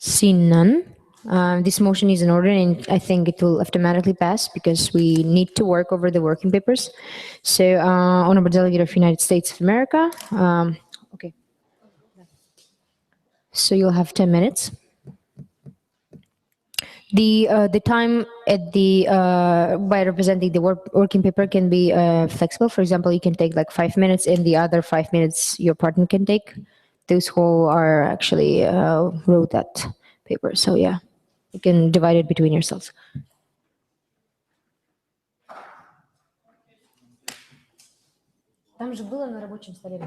Seeing none, this motion is in order, and I think it will automatically pass because we need to work over the working papers. So, Honorable Delegate of United States of America, okay. So you'll have 10 minutes. The time at the by representing the working paper can be flexible. For example, you can take like 5 minutes, and the other 5 minutes your partner can take. Those who are actually wrote that paper. So yeah, you can divide it between yourselves. Там же было на рабочем столе.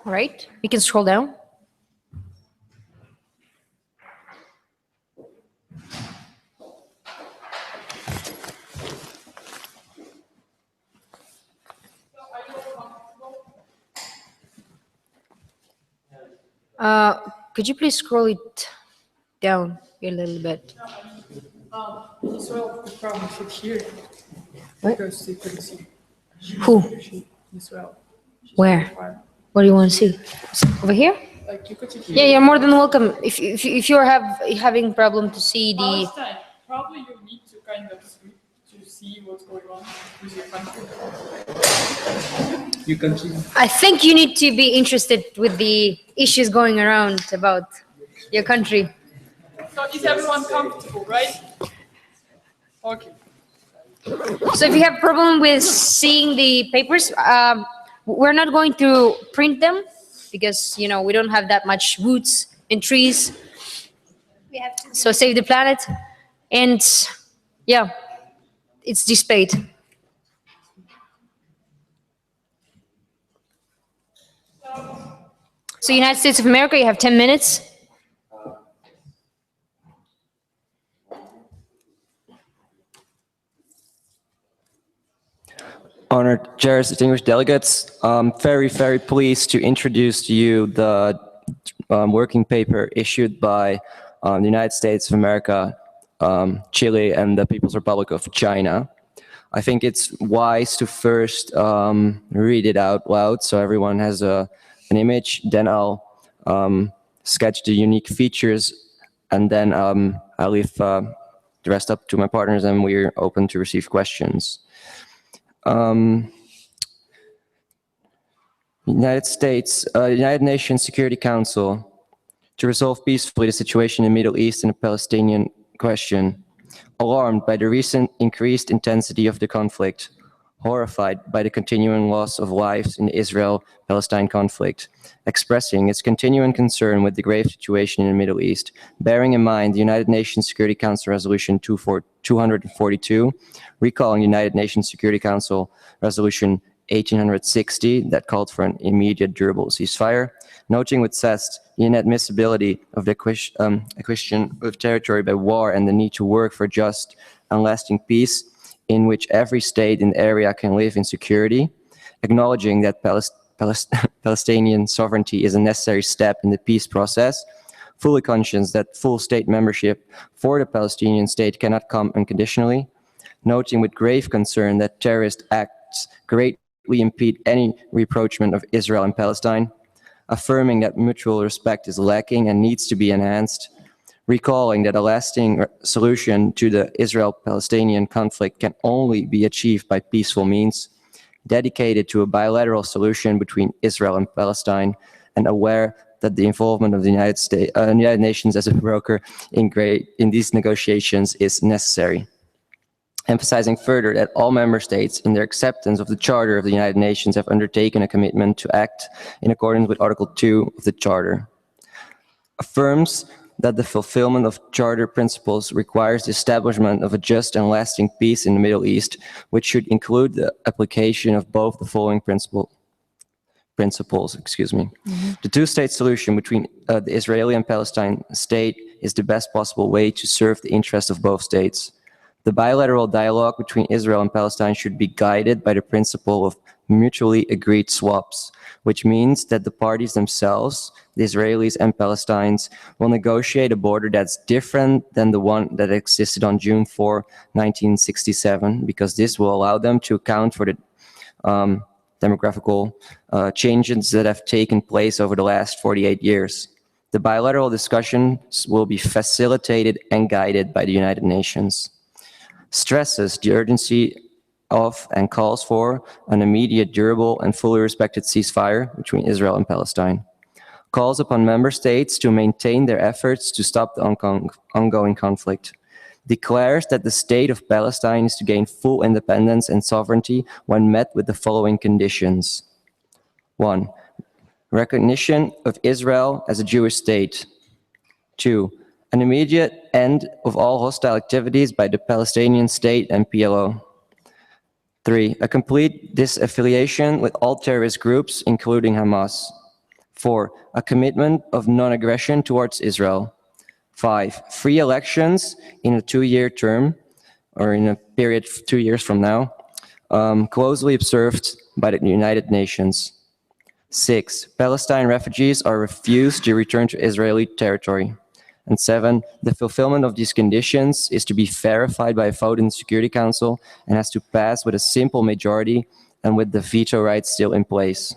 All right, we can scroll down. Could you please scroll it down a little bit? Israel could probably sit here. What? Because they couldn't see. Who? Israel. Where? What do you want to see? Over here? Like you could sit here. Yeah, you're more than welcome. If you're having problem to see the. Palestine, probably you need to kind of sweep to see what's going on with your country. You can see. I think you need to be interested with the issues going around about your country. So is everyone comfortable, right? Okay. So if you have problem with seeing the papers, we're not going to print them because we don't have that much woods and trees. So save the planet, and yeah, it's displayed. So United States of America, you have 10 minutes. Honored chairs, distinguished delegates, I'm very, very pleased to introduce to you the working paper issued by the United States of America, Chile, and the People's Republic of China. I think it's wise to first read it out loud so everyone has an image. Then I'll sketch the unique features, and then I'll leave the rest up to my partners, and we're open to receive questions. United Nations Security Council to resolve peacefully the situation in the Middle East and the Palestinian question. Alarmed by the recent increased intensity of the conflict, horrified by the continuing loss of lives in the Israel-Palestine conflict, expressing its continuing concern with the grave situation in the Middle East, bearing in mind the United Nations Security Council Resolution 242, recalling United Nations Security Council Resolution 1860 that called for an immediate durable ceasefire, noting with zest the inadmissibility of the acquisition of territory by war and the need to work for just and lasting peace in which every state in the area can live in security, acknowledging that Palestinian sovereignty is a necessary step in the peace process, fully conscious that full state membership for the Palestinian state cannot come unconditionally, noting with grave concern that terrorist acts greatly impede any rapprochement of Israel and Palestine, affirming that mutual respect is lacking and needs to be enhanced, recalling that a lasting solution to the Israel-Palestinian conflict can only be achieved by peaceful means, dedicated to a bilateral solution between Israel and Palestine, and aware that the involvement of the United Nations as a broker in these negotiations is necessary. Emphasizing further that all member states, in their acceptance of the Charter of the United Nations, have undertaken a commitment to act in accordance with Article 2 of the Charter. Affirms that the fulfillment of Charter principles requires the establishment of a just and lasting peace in the Middle East, which should include the application of both the following principles. principles, excuse me. The two-state solution between the Israeli and Palestine state is the best possible way to serve the interests of both states. The bilateral dialogue between Israel and Palestine should be guided by the principle of mutually agreed swaps, which means that the parties themselves, the Israelis and Palestinians, will negotiate a border that's different than the one that existed on June 4, 1967, because this will allow them to account for the demographical changes that have taken place over the last 48 years. The bilateral discussions will be facilitated and guided by the United Nations. Stresses the urgency of and calls for an immediate, durable, and fully respected ceasefire between Israel and Palestine. Calls upon member states to maintain their efforts to stop the ongoing conflict. Declares that the state of Palestine is to gain full independence and sovereignty when met with the following conditions. 1. Recognition of Israel as a Jewish state. 2. An immediate end of all hostile activities by the Palestinian state and PLO. 3. A complete disaffiliation with all terrorist groups, including Hamas. 4. A commitment of non-aggression towards Israel. 5. Free elections in a 2-year term, or in a period of 2 years from now, closely observed by the United Nations. 6. Palestine refugees are refused to return to Israeli territory. And 7. The fulfillment of these conditions is to be verified by a vote in the Security Council and has to pass with a simple majority and with the veto rights still in place.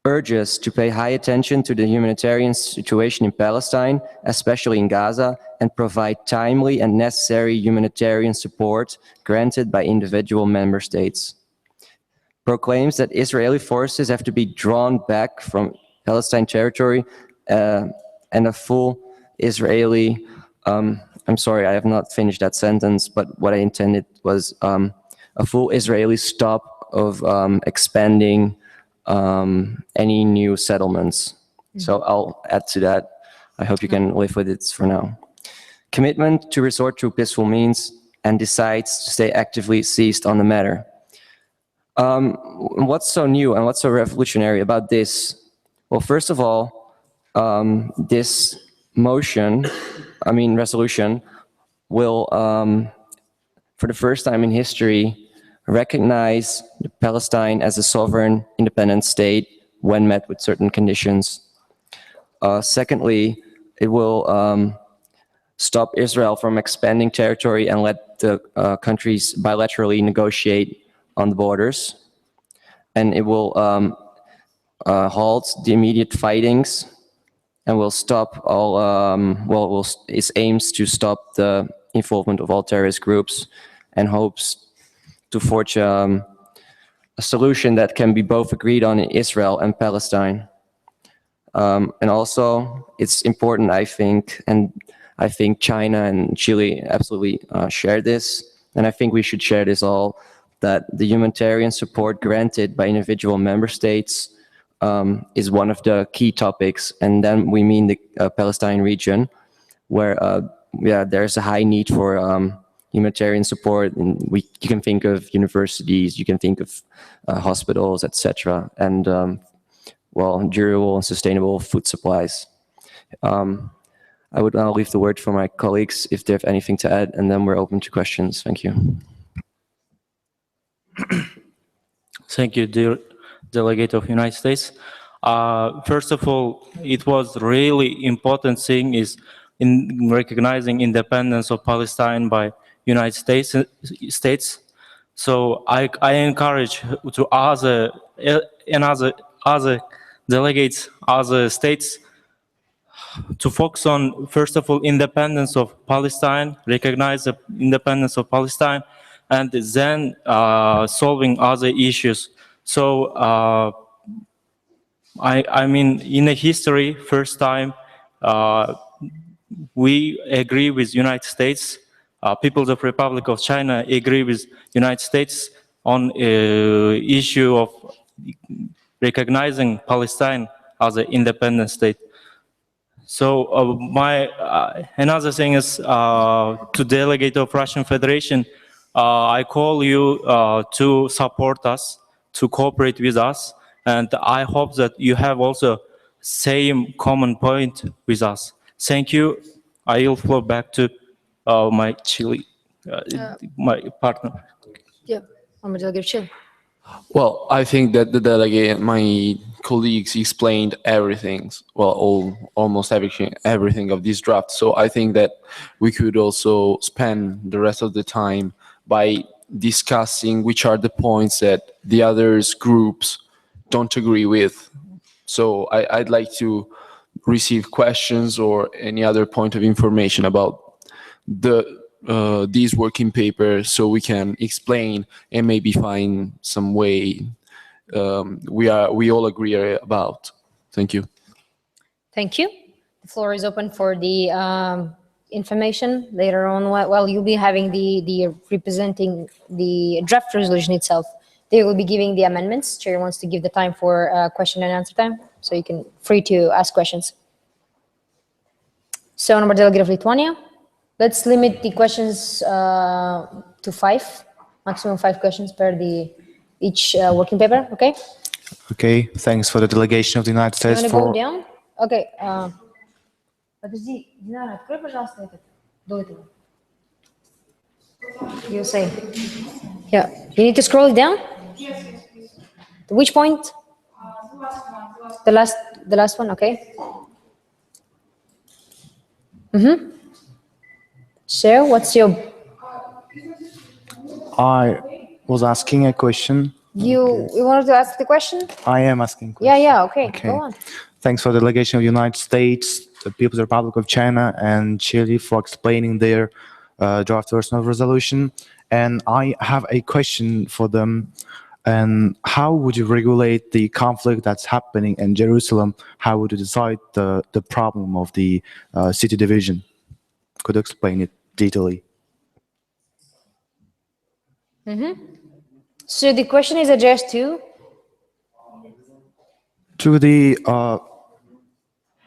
Urges to pay high attention to the humanitarian situation in Palestine, especially in Gaza, and provide timely and necessary humanitarian support granted by individual member states. Proclaims that Israeli forces have to be drawn back from Palestine territory and a full Israeli, I'm sorry, I have not finished that sentence, but what I intended was a full Israeli stop of expanding any new settlements. So I'll add to that. I hope you can live with it for now. Commitment to resort to peaceful means and decides to stay actively seized on the matter. What's so new and what's so revolutionary about this? Well, first of all, this resolution will, for the first time in history, recognize Palestine as a sovereign, independent state when met with certain conditions. Secondly, it will stop Israel from expanding territory and let the countries bilaterally negotiate on the borders. And it will halt the immediate fightings and will stop all, it aims to stop the involvement of all terrorist groups and hopes to forge a solution that can be both agreed on in Israel and Palestine. And also, it's important, I think, and I think China and Chile absolutely share this, and I think we should share this all, that the humanitarian support granted by individual member states is one of the key topics, and then we mean the Palestine region, where there's a high need for humanitarian support, and you can think of universities, you can think of hospitals, etc., and durable and sustainable food supplies. I would now leave the word for my colleagues if they have anything to add, and then we're open to questions. Thank you. Thank you, dear Delegate of United States. First of all, it was really important thing is in recognizing independence of Palestine by United States. So I encourage to other delegates, other states, to focus on, first of all, independence of Palestine, recognize the independence of Palestine, and then solving other issues. So I mean, in the history, first time we agree with United States, People's Republic of China agree with United States on issue of recognizing Palestine as an independent state. So another thing is to delegate of Russian Federation, I call you to support us, to cooperate with us, and I hope that you have also same common point with us. Thank you. I will flow back to my Chile, my partner. Yeah. Honorable Delegate Chile. Well, I think that the delegate, my colleagues explained everything, well, almost everything of this draft. So I think that we could also spend the rest of the time by discussing which are the points that the others groups don't agree with. So I'd like to receive questions or any other point of information about these working papers, so we can explain and maybe find some way we all agree about. Thank you. Thank you. The floor is open for the information later on. While you'll be having the representing the draft resolution itself, they will be giving the amendments. Chair wants to give the time for question and answer time, so you can free to ask questions. So, Honorable Delegate of Lithuania, let's limit the questions to 5, maximum 5 questions per each working paper. Okay? Okay, thanks for the delegation of the United You States want to go for... down? Okay. Подожди, Динара, открой, пожалуйста, этот, до этого. You say. Yeah. You need to scroll it down? Yes. Which point? The last one, okay. So, what's your... I was asking a question. You wanted to ask the question? I am asking question. Yeah, okay, go on. Thanks for the delegation of the United States, the People's Republic of China, and Chile for explaining their draft version of resolution. And I have a question for them. And how would you regulate the conflict that's happening in Jerusalem? How would you decide the problem of the city division? Could you explain it detailedly? So the question is addressed to the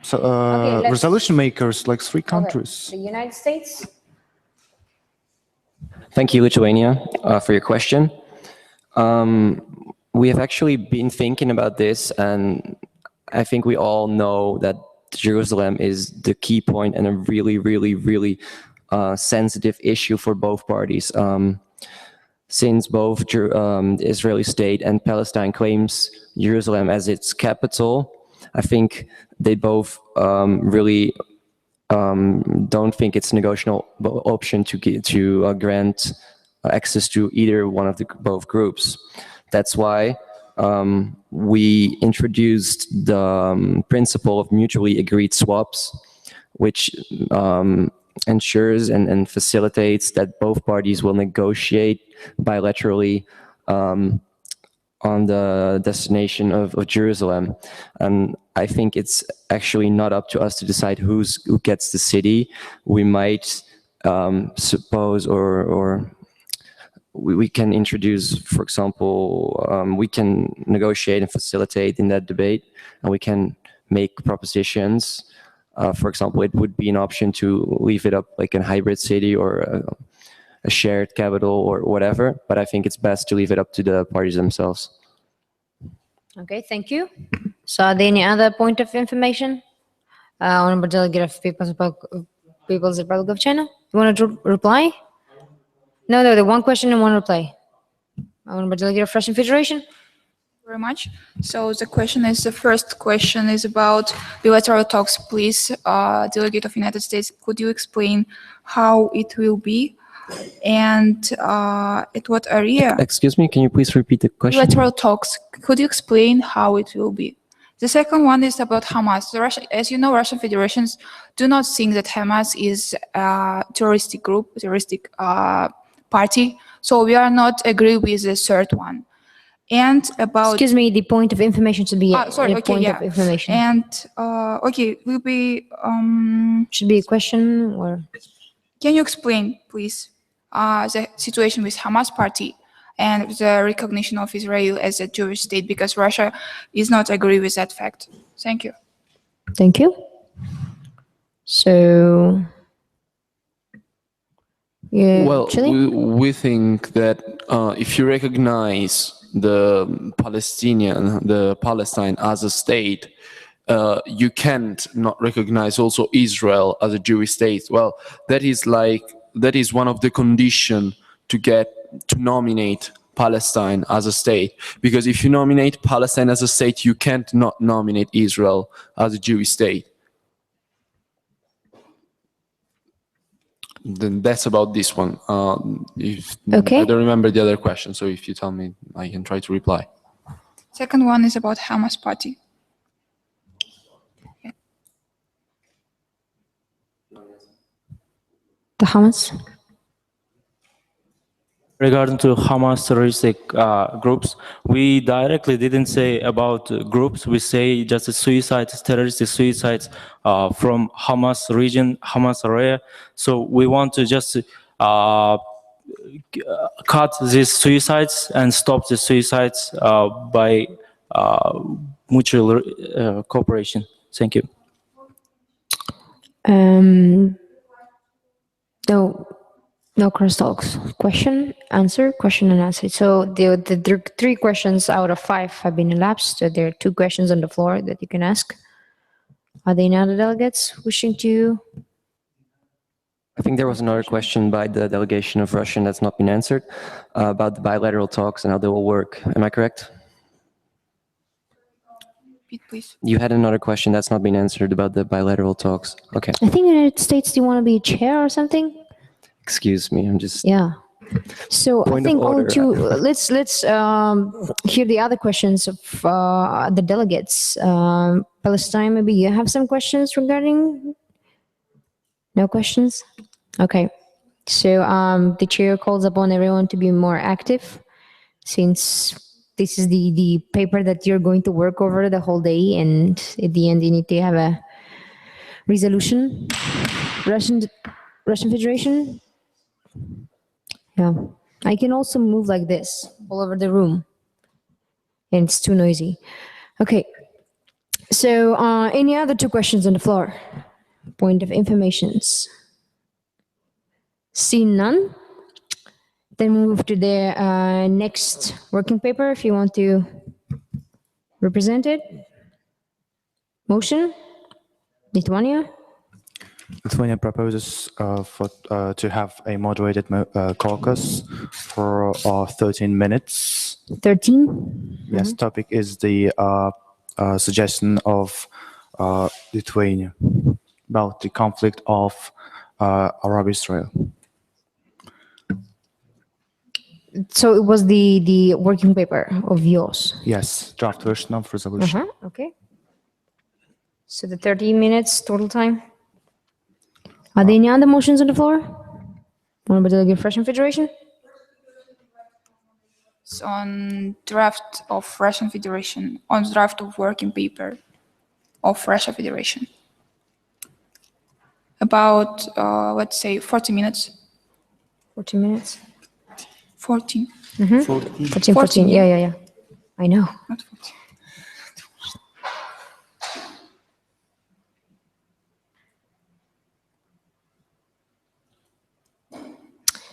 let's- resolution makers, like 3 countries. the United States. Thank you, Lithuania, for your question. We have actually been thinking about this, and I think we all know that Jerusalem is the key point and a really, really, really sensitive issue for both parties. Since both the Israeli state and Palestine claims Jerusalem as its capital, I think they both really don't think it's a negotiable option to grant access to either one of the both groups. That's why we introduced the principle of mutually agreed swaps, which ensures and facilitates that both parties will negotiate bilaterally on the destination of Jerusalem. And I think it's actually not up to us to decide who gets the city. We might suppose or we can introduce, for example, we can negotiate and facilitate in that debate, and we can make propositions. For example, it would be an option to leave it up like a hybrid city or a shared capital or whatever, but I think it's best to leave it up to the parties themselves. Okay, thank you. So are there any other point of information? Honorable Delegate of People's Republic of China, you want to reply? No, the one question and one reply. Honorable Delegate of Russian Federation. Very much. So the first question is about bilateral talks. Please, Delegate of United States, could you explain how it will be and at what area? Excuse me, can you please repeat the question? Bilateral talks. Could you explain how it will be? The second one is about Hamas. As you know, Russian federations do not think that Hamas is a terroristic group, terroristic party. So we are not agree with the third one. And about... Excuse me, the point of information should be sorry, okay, point yeah. of information. And, okay, will be... should be a question or... Can you explain, please, the situation with Hamas party and the recognition of Israel as a Jewish state, because Russia is not agree with that fact. Thank you. Thank you. So... Yeah, Well, Chile? we think that if you recognize the Palestine as a state, you can't not recognize also Israel as a Jewish state. Well, that is one of the condition to nominate Palestine as a state. Because if you nominate Palestine as a state, you can't not nominate Israel as a Jewish state. Then that's about this one. Okay. I don't remember the other question, so if you tell me, I can try to reply. Second one is about Hamas party. The Hamas? Regarding to Hamas terroristic groups, we directly didn't say about groups. We say just the suicides, terroristic suicides from Hamas region, Hamas area. So we want to just cut these suicides and stop the suicides by mutual cooperation. Thank you. No crosstalks. Question, answer, question and answer. So the 3 questions out of 5 have been elapsed. So there are 2 questions on the floor that you can ask. Are there any other delegates wishing to? I think there was another question by the delegation of Russia that's not been answered about the bilateral talks and how they will work. Am I correct? Repeat, please. You had another question that's not been answered about the bilateral talks. Okay. I think the United States, do you want to be chair or something? Excuse me. I'm just. Yeah. So Point I of think only order. 2. Let's hear the other questions of the delegates. Palestine, maybe you have some questions regarding. No questions. Okay. So the chair calls upon everyone to be more active, since this is the paper that you're going to work over the whole day, and at the end you need to have a resolution. Russian Federation. Yeah, I can also move like this all over the room, and it's too noisy. Okay, so any other 2 questions on the floor? Point of informations. Seeing none, then we move to the next working paper if you want to represent it. Motion, Lithuania. Lithuania proposes to have a moderated caucus for 13 minutes. 13. Yes, topic is the suggestion of Lithuania about the conflict of Arab-Israel. So it was the working paper of yours. Yes, draft version of resolution. Okay. So the 13 minutes total time. Are there any other motions on the floor? Honorable Delegate Russian Federation? It's on draft of Russian Federation, on draft of working paper of Russia Federation. About, let's say, 40 minutes. 14 minutes. 14. 14. Yeah. I know. Not 14.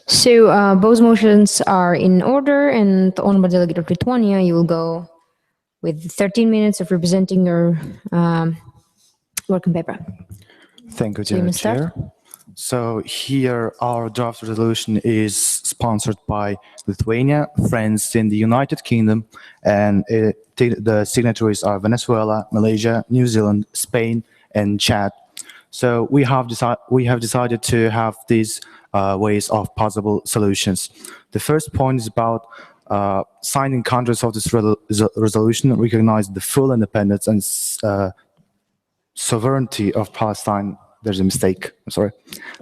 So both motions are in order, and the Honorable Delegate of Lithuania, you will go with 13 minutes of representing your working paper. Thank you, So you dear may start. Chair. So here our draft resolution is sponsored by Lithuania, France in the United Kingdom, and the signatories are Venezuela, Malaysia, New Zealand, Spain, and Chad. So we have decided to have these ways of possible solutions. The first point is about signing countries of this resolution recognize the full independence and sovereignty of Palestine. There's a mistake. I'm sorry.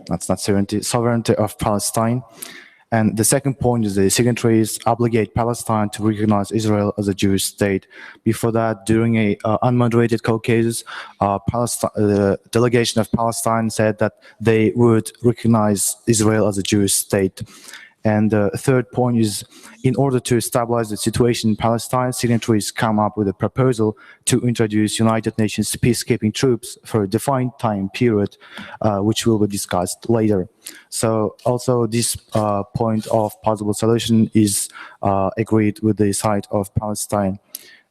That's not sovereignty. Sovereignty of Palestine. And the second point is the signatories obligate Palestine to recognize Israel as a Jewish state. Before that, during a unmoderated caucus, the delegation of Palestine said that they would recognize Israel as a Jewish state. And the third point is, in order to stabilize the situation in Palestine, signatories come up with a proposal to introduce United Nations peacekeeping troops for a defined time period, which will be discussed later. So also this point of possible solution is agreed with the side of Palestine.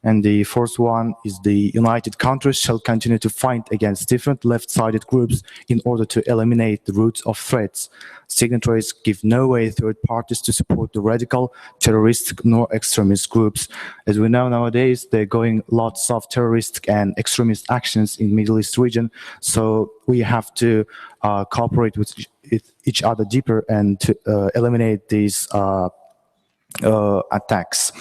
And the fourth one is the United Countries shall continue to fight against different left-sided groups in order to eliminate the roots of threats. Signatories give no way third parties to support the radical, terroristic, nor extremist groups. As we know nowadays, there are going lots of terroristic and extremist actions in Middle East region. So we have to cooperate with each other deeper and to eliminate these attacks.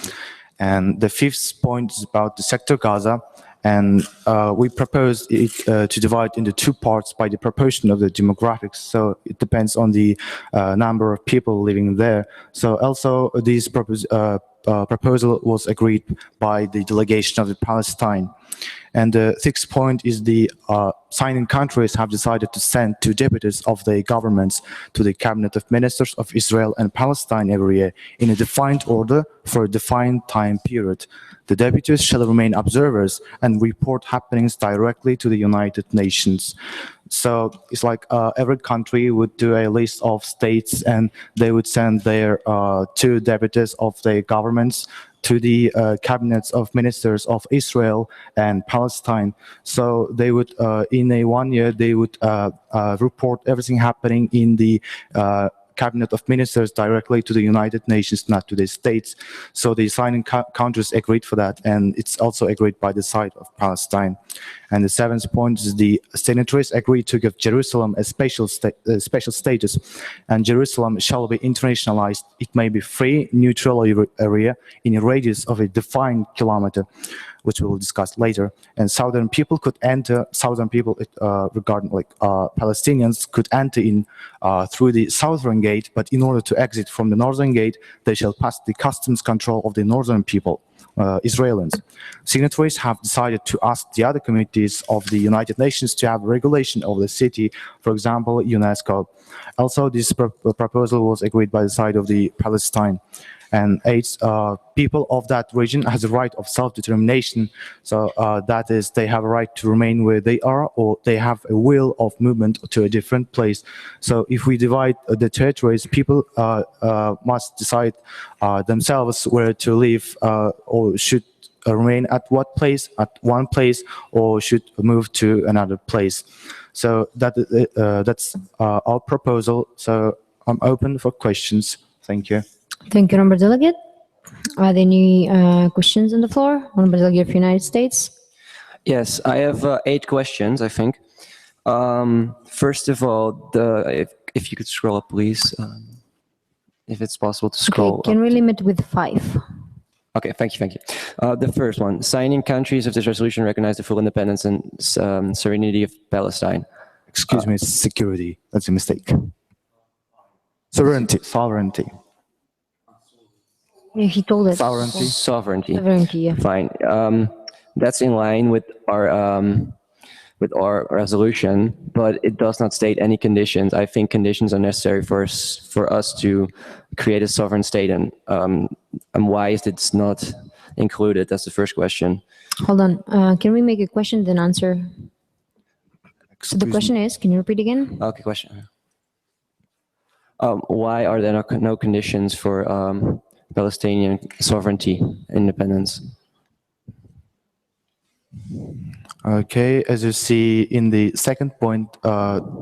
And the fifth point is about the sector Gaza, and we propose it to divide into two parts by the proportion of the demographics. So it depends on the number of people living there. So also this proposal was agreed by the delegation of the Palestine. And the sixth point is the signing countries have decided to send 2 deputies of their governments to the cabinet of ministers of Israel and Palestine every year in a defined order for a defined time period. The deputies shall remain observers and report happenings directly to the United Nations. So it's like every country would do a list of states and they would send their 2 deputies of their governments to the cabinets of ministers of Israel and Palestine. So they would, in a 1 year, they would report everything happening in the cabinet of ministers directly to the United Nations, not to the states. So the signing countries agreed for that, and it's also agreed by the side of Palestine. And the seventh point is the signatories agreed to give Jerusalem a special status, and Jerusalem shall be internationalized. It may be free, neutral area in a radius of a defined kilometer, which we will discuss later. And southern people could enter, regarding like Palestinians could enter in through the southern gate, but in order to exit from the northern gate, they shall pass the customs control of the northern people, Israelis. Signatories have decided to ask the other committees of the United Nations to have regulation of the city, for example, UNESCO. Also, this proposal was agreed by the side of the Palestine. And 8 people of that region has a right of self-determination. So that is, they have a right to remain where they are, or they have a will of movement to a different place. So if we divide the territories, people must decide themselves where to live, or should remain at what place, at one place, or should move to another place. So that's our proposal. So I'm open for questions. Thank you. Thank you, Honorable Delegate. Are there any questions on the floor? Honorable Delegate of the United States. Yes, I have 8 questions, I think. First of all, if you could scroll up, please, if it's possible to scroll Okay, can up. we limit with 5? Okay, thank you. The first one, signing countries of this resolution recognize the full independence and sovereignty of Palestine. Excuse me, security. That's a mistake. Sovereignty. Yeah, he told us. Sovereignty. Sovereignty. Yeah. Fine. That's in line with our resolution, but it does not state any conditions. I think conditions are necessary for us to create a sovereign state, and why is it not included? That's the first question. Hold on. Can we make a question then answer? So the question is, can you repeat again? Okay, question. Why are there no conditions for Palestinian sovereignty, independence? Okay, as you see in the second point,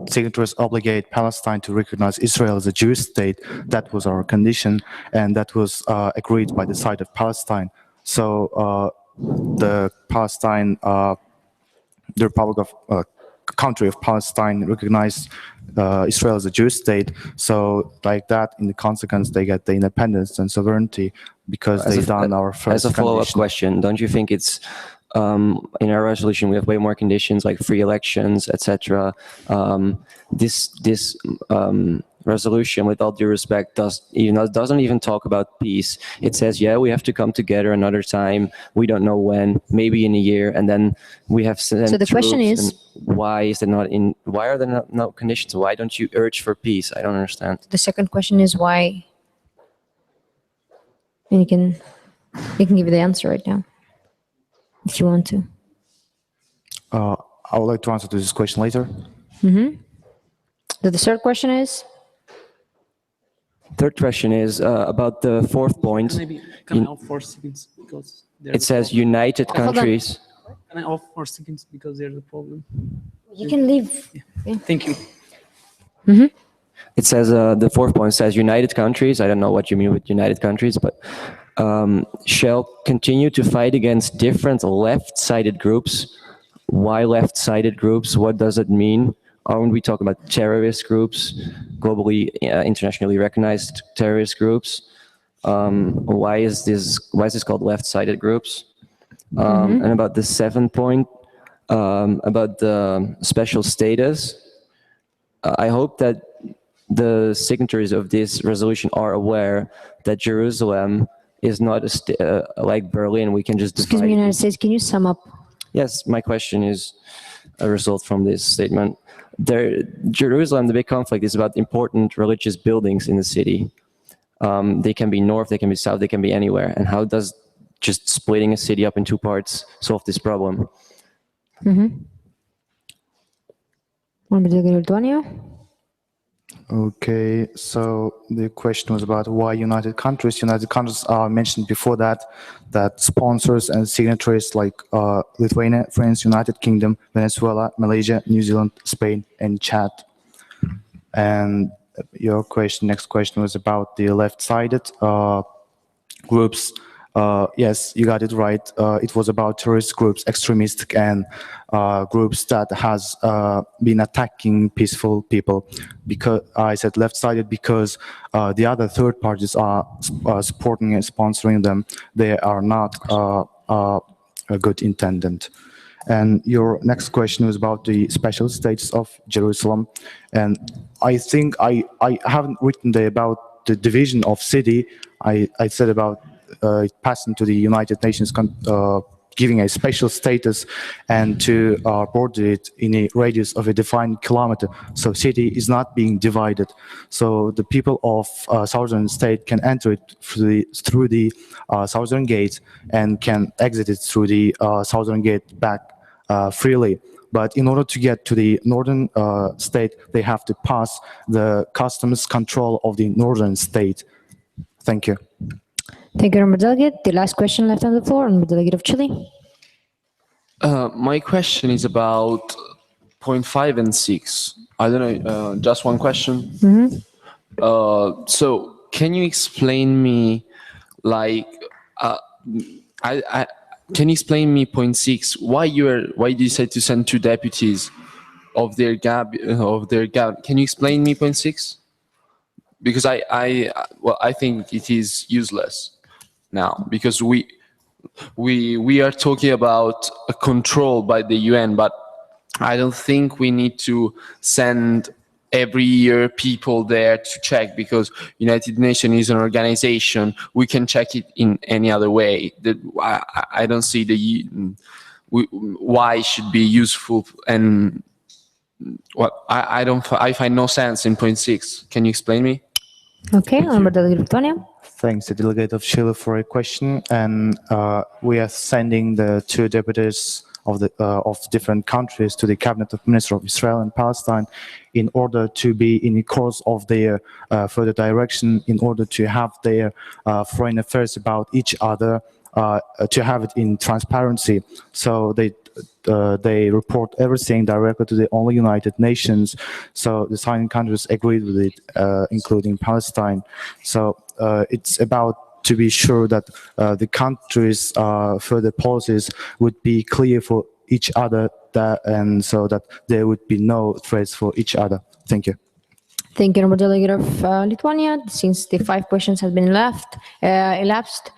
signatories obligate Palestine to recognize Israel as a Jewish state. That was our condition, and that was agreed by the side of Palestine. So the Palestine, the Republic of country of Palestine recognized Israel as a Jewish state. So like that, in the consequence, they get the independence and sovereignty because they done our first As a follow-up condition. question, don't you think it's in our resolution we have way more conditions like free elections, etc. This resolution, with all due respect, doesn't even talk about peace. It says, yeah, we have to come together another time. We don't know when, maybe in a year, and then we have sent So the question troops, is, and why are there no conditions? Why don't you urge for peace? I don't understand. the second question is why And you can give the answer right now if you want to. I would like to answer to this question later. The third question is? Third question is about the fourth point. Maybe can I off 4 seconds because It says United Hold on. Countries. Can I off 4 seconds because there's a problem? You can leave. Thank you. It says the fourth point says United Countries. I don't know what you mean with United Countries, but shall continue to fight against different left-sided groups. Why left-sided groups? What does it mean? Aren't we talking about terrorist groups, globally, internationally recognized terrorist groups? Why is this called left-sided groups? And about the seventh point, about the special status, I hope that the signatories of this resolution are aware that Jerusalem is not like Berlin. We can just Excuse me, divide. United States, can you sum up? Yes, my question is a result from this statement. Jerusalem, the big conflict is about important religious buildings in the city. They can be north, they can be south, they can be anywhere. And how does just splitting a city up in two parts solve this problem? Lithuania? Okay, so the question was about why United Countries. United Countries are mentioned before that sponsors and signatories like Lithuania, France, United Kingdom, Venezuela, Malaysia, New Zealand, Spain, and Chad. And your next question was about the left-sided groups. Yes, you got it right. It was about terrorist groups, extremist and groups that has been attacking peaceful people. Because I said left-sided because the other third parties are supporting and sponsoring them. They are not a good intendant. And your next question was about the special status of Jerusalem. And I think I haven't written there about the division of city. I said about passing to the United Nations, giving a special status and to border it in a radius of a defined kilometer. So city is not being divided. So the people of southern state can enter it through the southern gate and can exit it through the southern gate back freely. But in order to get to the northern state, they have to pass the customs control of the northern state. Thank you. Thank you, Honourable Delegate. The last question left on the floor, Honourable Delegate of Chile. My question is about point 5 and 6. I don't know, just one question. So can you explain me, like, can you explain me point 6? Why you decide to send 2 deputies of their gap? Can you explain me point 6? Because I think it is useless now, because we are talking about a control by the UN, but I don't think we need to send every year people there to check, because United Nations is an organization. We can check it in any other way. I don't see why it should be useful, and I find no sense in point 6. Can you explain me? Okay, Honourable Delegate of Lithuania. Thanks, the delegate of Chile, for a question. And we are sending the 2 deputies of different countries to the Cabinet of Ministers of Israel and Palestine in order to be in the course of their further direction, in order to have their foreign affairs about each other, to have it in transparency. So they report everything directly to the only United Nations. So the signing countries agreed with it, including Palestine. So it's about to be sure that the countries' further policies would be clear for each other, and so that there would be no threats for each other. Thank you. Thank you, Honourable Delegate of Lithuania. Since the 5 questions have been elapsed,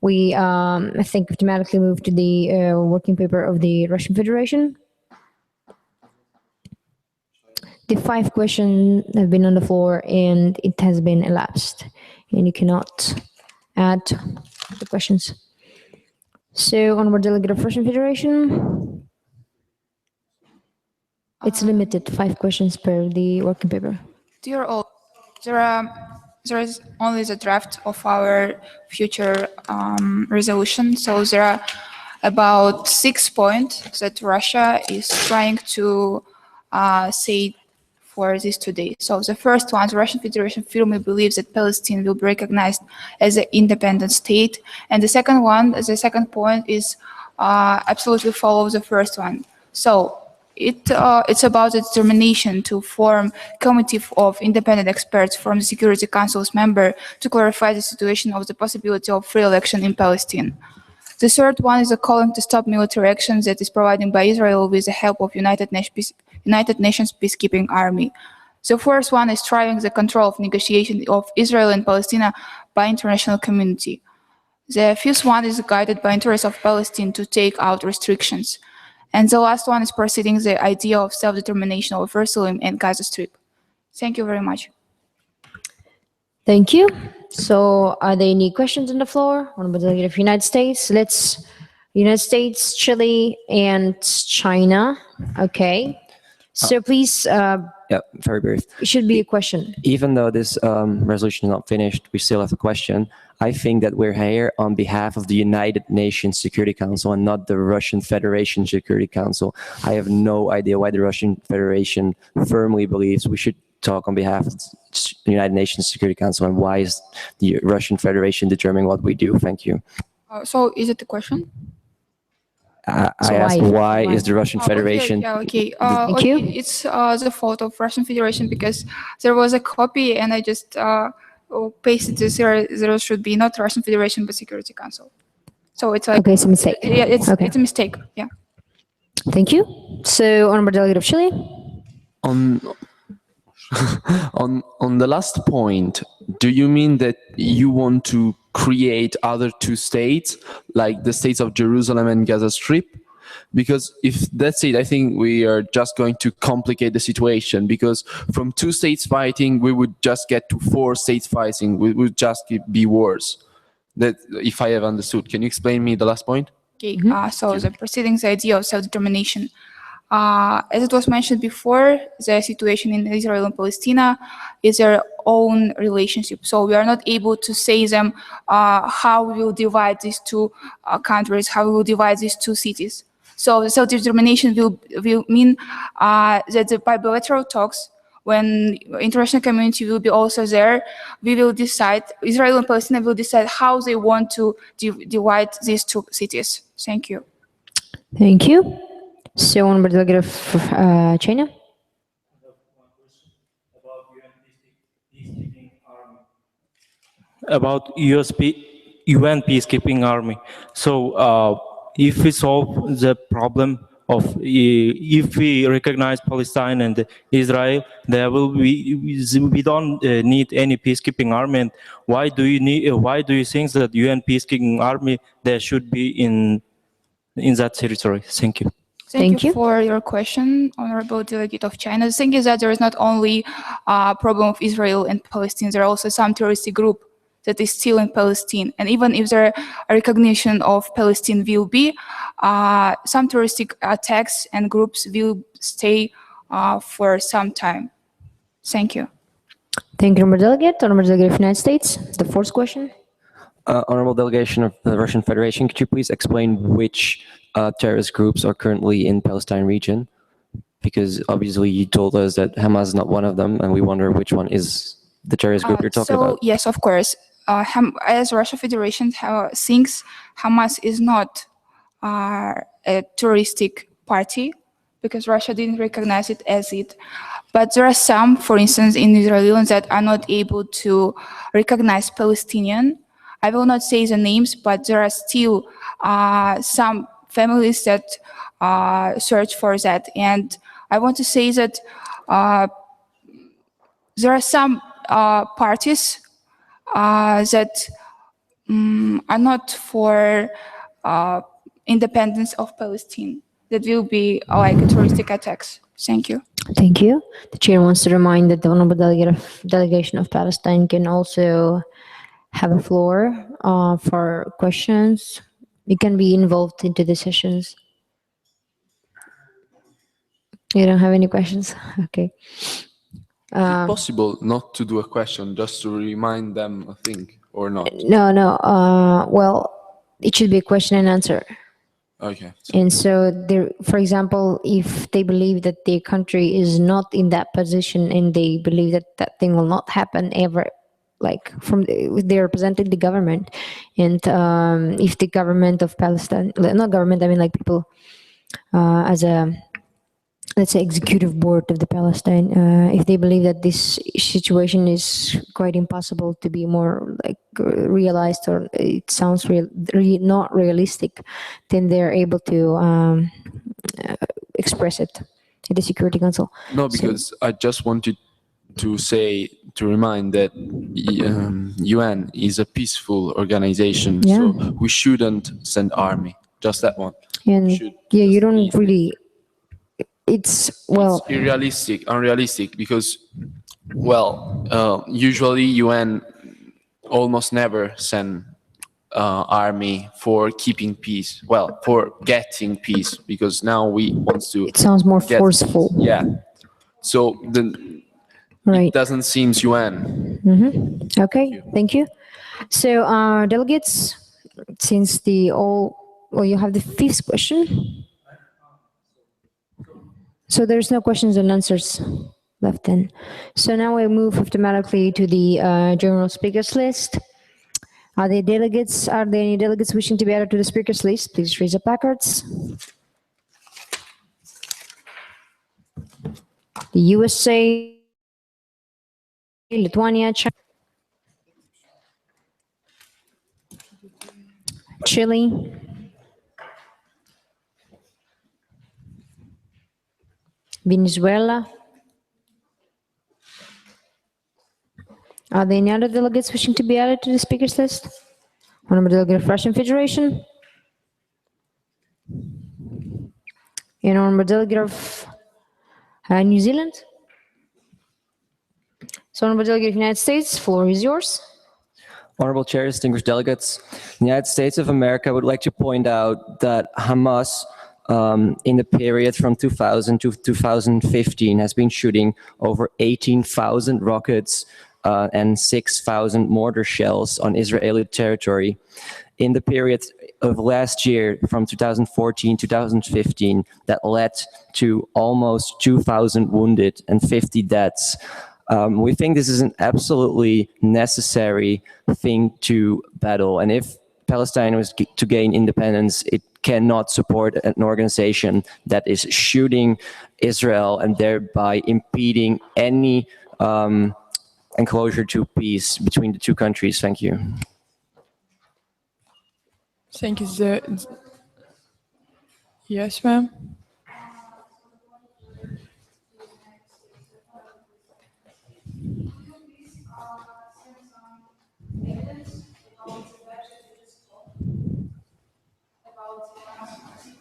we, I think, automatically move to the working paper of the Russian Federation. The 5 questions have been on the floor and it has been elapsed, and you cannot add the questions. So, Honourable Delegate of Russian Federation, it's limited 5 questions per the working paper. Dear all, there are there is only the draft of our future resolution. So there are about 6 points that Russia is trying to say for this today. So the first one, the Russian Federation firmly believes that Palestine will be recognized as an independent state. And the second one, the second point is absolutely follows the first one. So it's about the determination to form committee of independent experts from the Security Council's member to clarify the situation of the possibility of free election in Palestine. The third one is a calling to stop military actions that is provided by Israel with the help of United Nations peacekeeping army. The fourth one is striving the control of negotiation of Israel and Palestine by international community. The fifth one is guided by interests of Palestine to take out restrictions. And the last one is proceeding the idea of self-determination of Jerusalem and Gaza Strip. Thank you very much. Thank you. So are there any questions on the floor? Honorable Delegate of United States. United States, Chile, and China. Okay. So please, Yeah, very brief. it should be a question. Even though this resolution is not finished, we still have a question. I think that we're here on behalf of the United Nations Security Council and not the Russian Federation Security Council. I have no idea why the Russian Federation firmly believes we should talk on behalf of the United Nations Security Council, and why is the Russian Federation determining what we do? Thank you. So is it a question? I asked why is the Russian Federation... Okay. Thank you. It's the fault of Russian Federation because there was a copy and I just pasted this here. There should be not Russian Federation but Security Council. So it's like Okay, it's a mistake. yeah, it's Okay. it's a mistake. Yeah. Thank you. So, Honorable Delegate of Chile. On on the last point, do you mean that you want to create other two states, like the states of Jerusalem and Gaza Strip? Because if that's it, I think we are just going to complicate the situation, because from 2 states fighting, we would just get to 4 states fighting. We would just be worse. That, if I have understood. Can you explain me the last point? Okay. So the proceedings, the idea of self-determination. As it was mentioned before, the situation in Israel and Palestine is their own relationship. So we are not able to say them how we will divide these two countries, how we will divide these two cities. So the self-determination will mean that the bilateral talks, when international community will be also there, we will decide, Israel and Palestine will decide how they want to divide these two cities. Thank you. Thank you. So, Honorable Delegate of China. About UN peacekeeping army. So if we solve the problem of if we recognize Palestine and Israel, there will be we don't need any peacekeeping army. And why do you think that UN peacekeeping army there should be in that territory? Thank you. Thank you for your question, Honorable Delegate of China. The thing is that there is not only a problem of Israel and Palestine, there are also some terrorist group that is still in Palestine. And even if there a recognition of Palestine will be, some terroristic attacks and groups will stay for some time. Thank you. Thank you, Honorable Delegate. Honorable Delegate of the United States. The fourth question. Honorable Delegation of the Russian Federation, could you please explain which terrorist groups are currently in Palestine region? Because obviously you told us that Hamas is not one of them, and we wonder which one is the terrorist group you're talking about. Yes, of course. As Russian Federation thinks, Hamas is not a terroristic party because Russia didn't recognize it as it. But there are some, for instance, in Israel that are not able to recognize Palestinian. I will not say the names, but there are still some families that search for that. And I want to say that there are some parties that are not for independence of Palestine. That will be like terroristic attacks. Thank you. Thank you. The chair wants to remind that the Honorable Delegation of Palestine can also have a floor for questions. You can be involved into the sessions. You don't have any questions? Okay. Possible not to do a question, just to remind them a thing, or not? No. Well, it should be a question and answer. Okay. And so, there, for example, if they believe that their country is not in that position and they believe that that thing will not happen ever, like they're representing the government, and if the government of Palestine, not government, I mean like people, as a, let's say, executive board of the Palestine, if they believe that this situation is quite impossible to be more like realized, or it sounds not realistic, then they're able to express it at the Security Council. No, So- because I just wanted to remind that UN is a peaceful organization, so we shouldn't send army. Just that one. and should yeah, you just don't be- really. It's well. It's unrealistic because, usually UN almost never send army for keeping peace. Well, for getting peace, because now we want to. It sounds more get forceful, peace. Yeah. So right? it doesn't seem UN. Okay, thank you. So, delegates, since you have the fifth question. So there's no questions and answers left then. So now we move automatically to the general speakers list. Are there any delegates wishing to be added to the speakers list? Please raise your placards. The USA, Lithuania, Chile, Venezuela. Are there any other delegates wishing to be added to the speakers list? Honorable Delegate of Russian Federation. And Honorable Delegate of New Zealand. So Honorable Delegate of the United States, floor is yours. Honorable Chair, distinguished delegates, the United States of America would like to point out that Hamas, in the period from 2000 to 2015, has been shooting over 18,000 rockets and 6,000 mortar shells on Israeli territory. In the period of last year, from 2014 to 2015, that led to almost 2,000 wounded and 50 deaths. We think this is an absolutely necessary thing to battle. And if Palestine was to gain independence, it cannot support an organization that is shooting Israel and thereby impeding any enclosure to peace between the two countries. Thank you. Thank you. Yes, ma'am.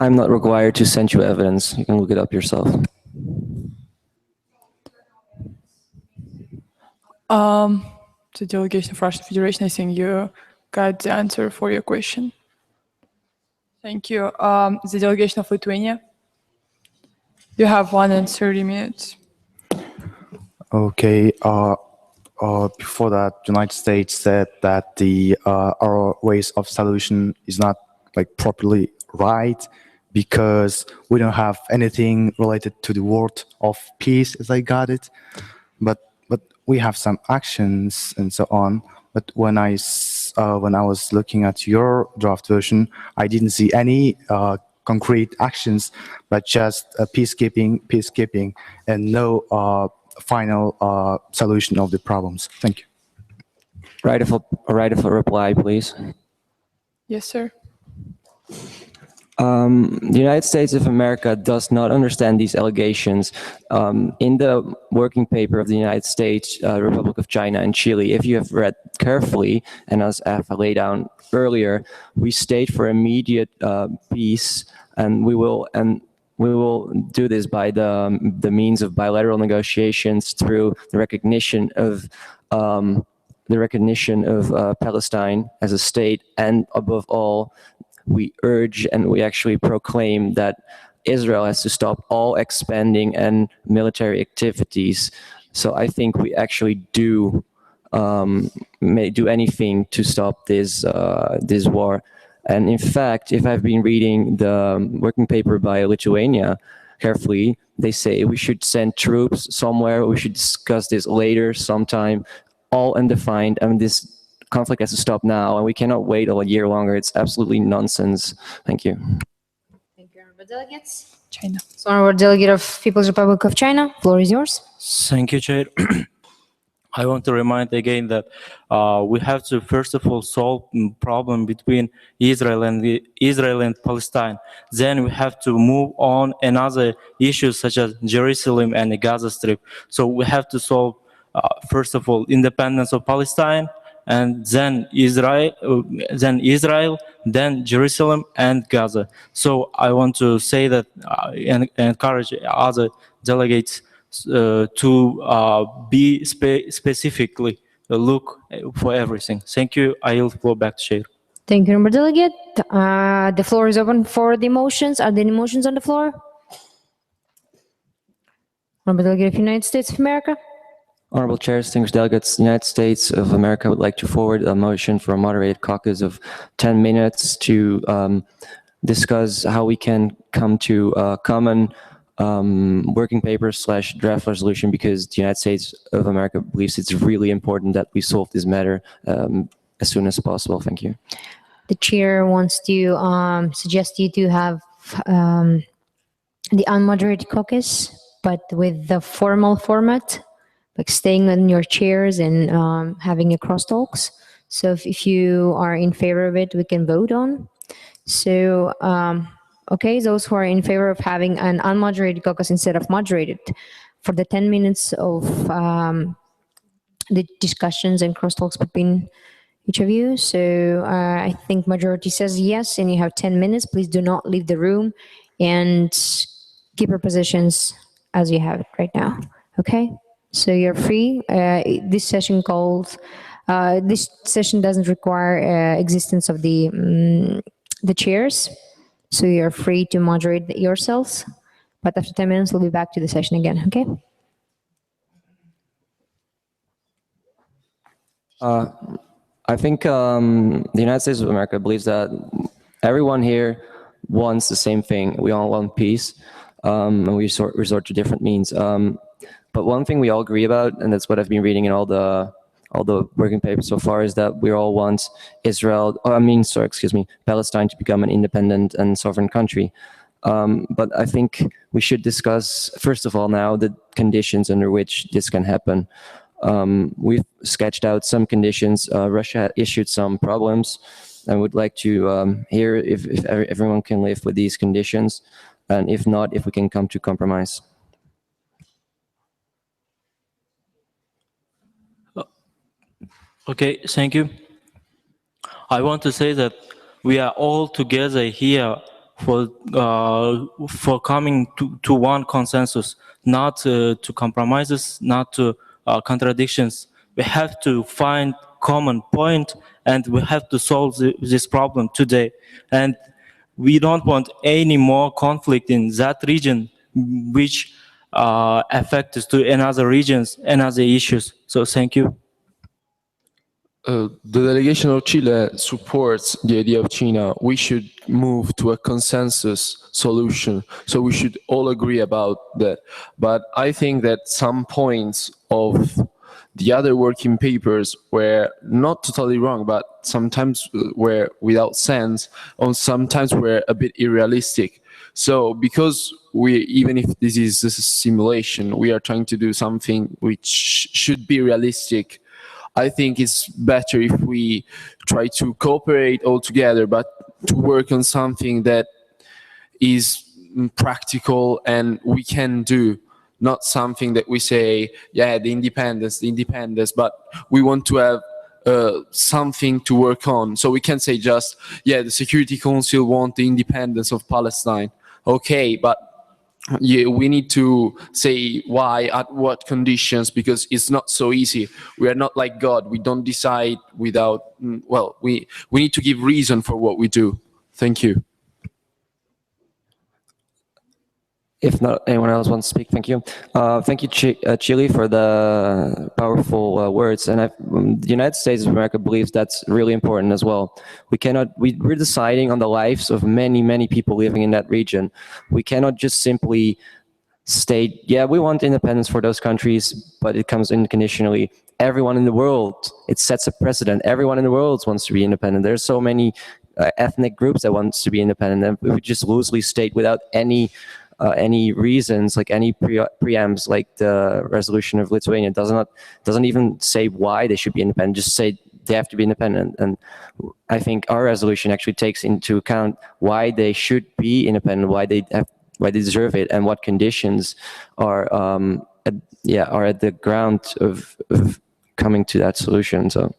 I'm not required to send you evidence. You can look it up yourself. The delegation of Russian Federation, I think you got the answer for your question. Thank you. The delegation of Lithuania. You have 1 and 30 minutes. Okay. Before that, United States said that our ways of solution is not like properly right because we don't have anything related to the word of peace, as I got it. But we have some actions and so on. But when I was looking at your draft version, I didn't see any concrete actions, but just peacekeeping, and no final solution of the problems. Thank you. Right of a reply, please. Yes, sir. The United States of America does not understand these allegations. In the working paper of the United States, Republic of China, and Chile, if you have read carefully, and as I laid down earlier, we state for immediate peace, and we will do this by the means of bilateral negotiations through the recognition of Palestine as a state, and above all, we urge and we actually proclaim that Israel has to stop all expanding and military activities So I think we actually do may do anything to stop this war. And in fact, if I've been reading the working paper by Lithuania carefully, they say we should send troops somewhere. We should discuss this later, sometime, all undefined. I mean, this conflict has to stop now, and we cannot wait a year longer. It's absolutely nonsense. Thank you. Thank you, honorable delegates. China. So, honorable delegate of People's Republic of China, floor is yours. Thank you, Chair. I want to remind again that we have to first of all solve the problem between Israel and Palestine. Then we have to move on another issues such as Jerusalem and the Gaza Strip. So we have to solve first of all independence of Palestine, and then Israel, then Jerusalem and Gaza. So I want to say that and encourage other delegates to be specifically look for everything. Thank you. I will go back to Chair. Thank you, honorable delegate. The floor is open for the motions. Are there any motions on the floor? Honorable delegate of the United States of America. Honorable Chair, distinguished delegates, the United States of America would like to forward a motion for a moderated caucus of 10 minutes to discuss how we can come to a common working paper / draft resolution, because the United States of America believes it's really important that we solve this matter as soon as possible. Thank you. The chair wants to suggest you to have the unmoderated caucus, but with the formal format, like staying on your chairs and having your crosstalks. So if you are in favor of it, we can vote on. So, okay, those who are in favor of having an unmoderated caucus instead of moderated for the 10 minutes of the discussions and crosstalks between each of you. So I think majority says yes, and you have 10 minutes. Please do not leave the room and keep your positions as you have it right now. Okay? So you're free. This session doesn't require existence of the chairs. So you're free to moderate yourselves. But after 10 minutes, we'll be back to the session again, okay? I think the United States of America believes that everyone here wants the same thing. We all want peace, and we resort to different means. But one thing we all agree about, and that's what I've been reading in all the working papers so far, is that we all want Palestine to become an independent and sovereign country. But I think we should discuss, first of all, now the conditions under which this can happen. We've sketched out some conditions. Russia issued some problems. I would like to hear if everyone can live with these conditions, and if not, if we can come to compromise. Okay, thank you. I want to say that we are all together here for coming to one consensus, not to compromises, not to contradictions. We have to find common point, and we have to solve this problem today. And we don't want any more conflict in that region, which affects to another regions and other issues. So thank you. The delegation of Chile supports the idea of China. We should move to a consensus solution. So we should all agree about that. But I think that some points of the other working papers were not totally wrong, but sometimes were without sense, or sometimes were a bit unrealistic. So because even if this is a simulation, we are trying to do something which should be realistic. I think it's better if we try to cooperate all together, but to work on something that is practical and we can do, not something that we say, yeah, the independence, but we want to have something to work on. So we can say just, yeah, the Security Council wants the independence of Palestine. Okay, but yeah, we need to say why, at what conditions, because it's not so easy. We are not like God. We don't decide without, well, we need to give reason for what we do. Thank you. If not, anyone else wants to speak, thank you. Thank you, Chile, for the powerful words. And the United States of America believes that's really important as well. We're deciding on the lives of many, many people living in that region. We cannot just simply state, yeah, we want independence for those countries, but it comes unconditionally. Everyone in the world, it sets a precedent. Everyone in the world wants to be independent. There's so many ethnic groups that want to be independent, and we just loosely state without any reasons, like any preamps, like the resolution of Lithuania doesn't even say why they should be independent. Just say they have to be independent. And I think our resolution actually takes into account why they should be independent, why they deserve it, and what conditions are at the ground of coming to that solution. So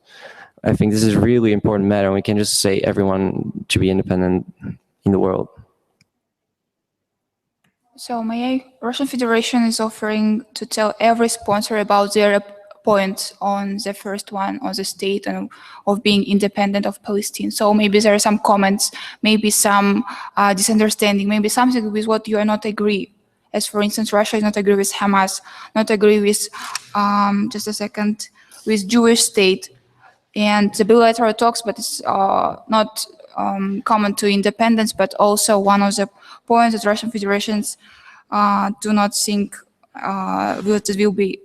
I think this is a really important matter, and we can just say everyone to be independent in the world. So Russian Federation is offering to tell every sponsor about their point on the first one, on the state and of being independent of Palestine. So maybe there are some comments, maybe some misunderstanding, maybe something with what you are not agree. As for instance, Russia is not agree with Hamas, not agree with, just a second, with Jewish state and the bilateral talks, but it's not common to independence, but also one of the points that Russian federations do not think that will be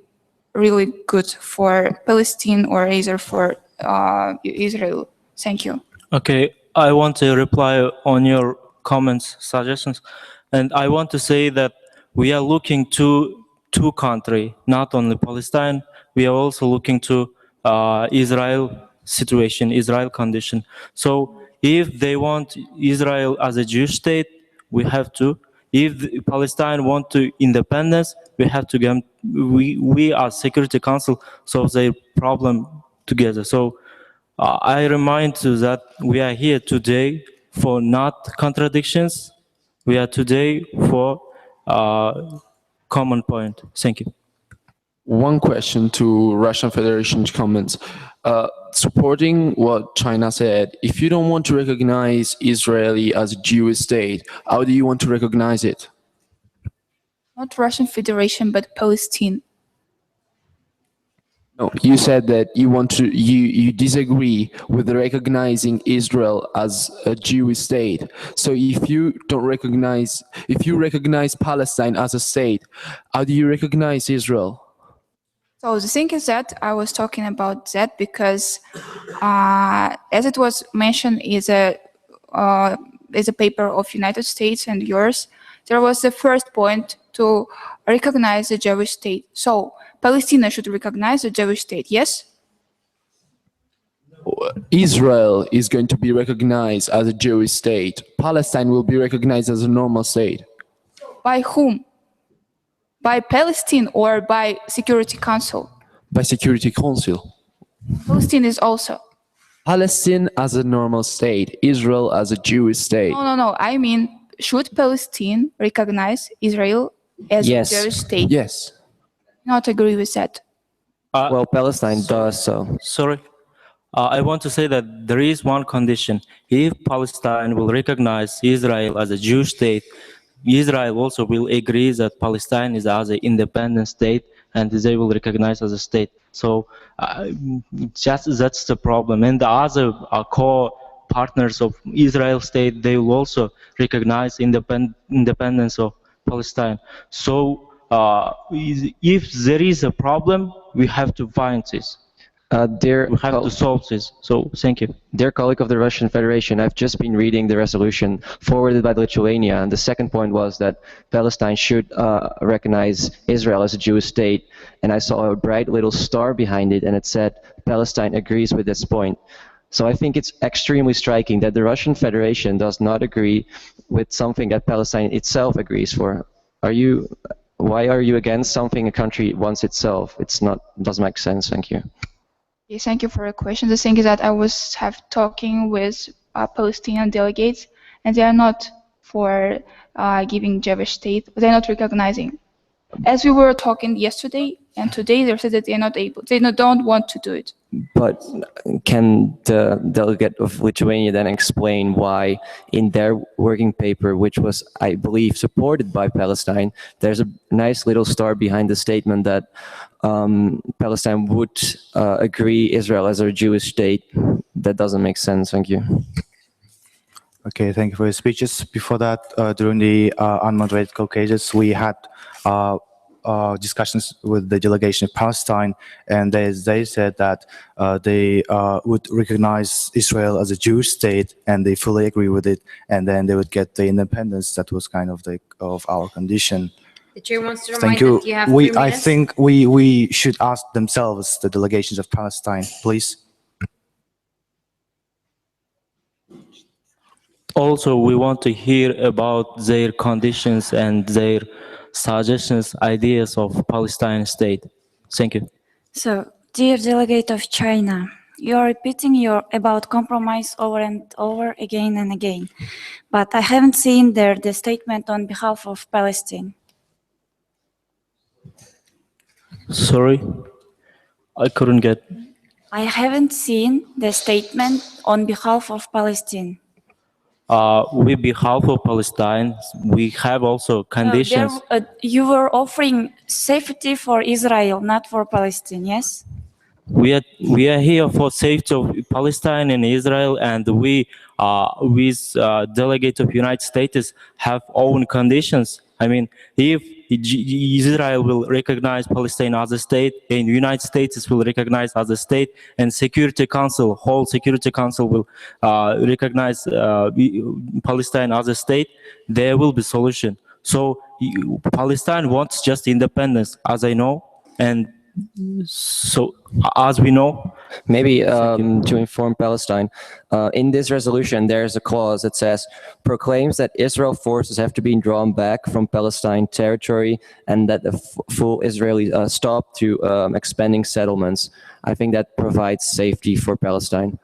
really good for Palestine or either for Israel. Thank you. Okay, I want to reply on your comments, suggestions, and I want to say that we are looking to two countries, not only Palestine. We are also looking to Israel situation, Israel condition. So if they want Israel as a Jewish state, we have to. If Palestine want to independence, we have to get. We as Security Council solve their problem together. So I remind you that we are here today for not contradictions. We are today for common point. Thank you. One question to Russian Federation's comments. Supporting what China said, if you don't want to recognize Israeli as a Jewish state, how do you want to recognize it? Not Russian Federation, but Palestine. No, you said that you disagree with recognizing Israel as a Jewish state. So if you recognize Palestine as a state, how do you recognize Israel? So the thing is that I was talking about that because, as it was mentioned, is a paper of United States and yours. There was the first point to recognize the Jewish state. So Palestine should recognize the Jewish state. Yes. Israel is going to be recognized as a Jewish state. Palestine will be recognized as a normal state. By whom? By Palestine or by Security Council? By Security Council. Palestine is also. Palestine as a normal state, Israel as a Jewish state. No. I mean, should Palestine recognize Israel as a Jewish state? Yes. Not agree with that. Well, Palestine does so. Sorry. I want to say that there is one condition. If Palestine will recognize Israel as a Jewish state, Israel also will agree that Palestine is as an independent state and they will recognize as a state. So that's the problem. And the other core partners of Israel state, they will also recognize independence of Palestine. So if there is a problem, we have to find this. We have to solve this. So thank you. Dear colleague of the Russian Federation, I've just been reading the resolution forwarded by Lithuania, and the second point was that Palestine should recognize Israel as a Jewish state, and I saw a bright little star behind it, and it said Palestine agrees with this point. So I think it's extremely striking that the Russian Federation does not agree with something that Palestine itself agrees for. Why are you against something a country wants itself? Doesn't make sense. Thank you. Yes, thank you for your question. The thing is that I was talking with Palestinian delegates, and they are not for giving Jewish state. They're not recognizing. As we were talking yesterday, And today they said that they're not able, don't want to do it. But can the delegate of Lithuania then explain why in their working paper, which was, I believe, supported by Palestine, there's a nice little star behind the statement that Palestine would agree Israel as a Jewish state? That doesn't make sense. Thank you. Okay, thank you for your speeches. Before that, during the unmoderated caucuses, we had discussions with the delegation of Palestine, and they said that they would recognize Israel as a Jewish state, and they fully agree with it, and then they would get the independence. That was kind of of our condition. The chair wants to remind Thank you. that you have 3 minutes. I think we should ask themselves, the delegations of Palestine, please. Also, we want to hear about their conditions and their suggestions, ideas of Palestine state. Thank you. So, dear delegate of China, you are repeating about compromise over and over again and again, but I haven't seen there the statement on behalf of Palestine. Sorry, I couldn't get. I haven't seen the statement on behalf of Palestine. With behalf of Palestine, we have also conditions. You were offering safety for Israel, not for Palestine, yes? We are here for safety of Palestine and Israel, and we, with delegate of United States, have own conditions. I mean, if Israel will recognize Palestine as a state, and the United States will recognize as a state, and whole Security Council will recognize Palestine as a state, there will be solution. So Palestine wants just independence, as I know, and so as we know. Maybe to inform Palestine, in this resolution, there's a clause that says, proclaims that Israel forces have to be drawn back from Palestine territory and that the full Israeli stop to expanding settlements. I think that provides safety for Palestine.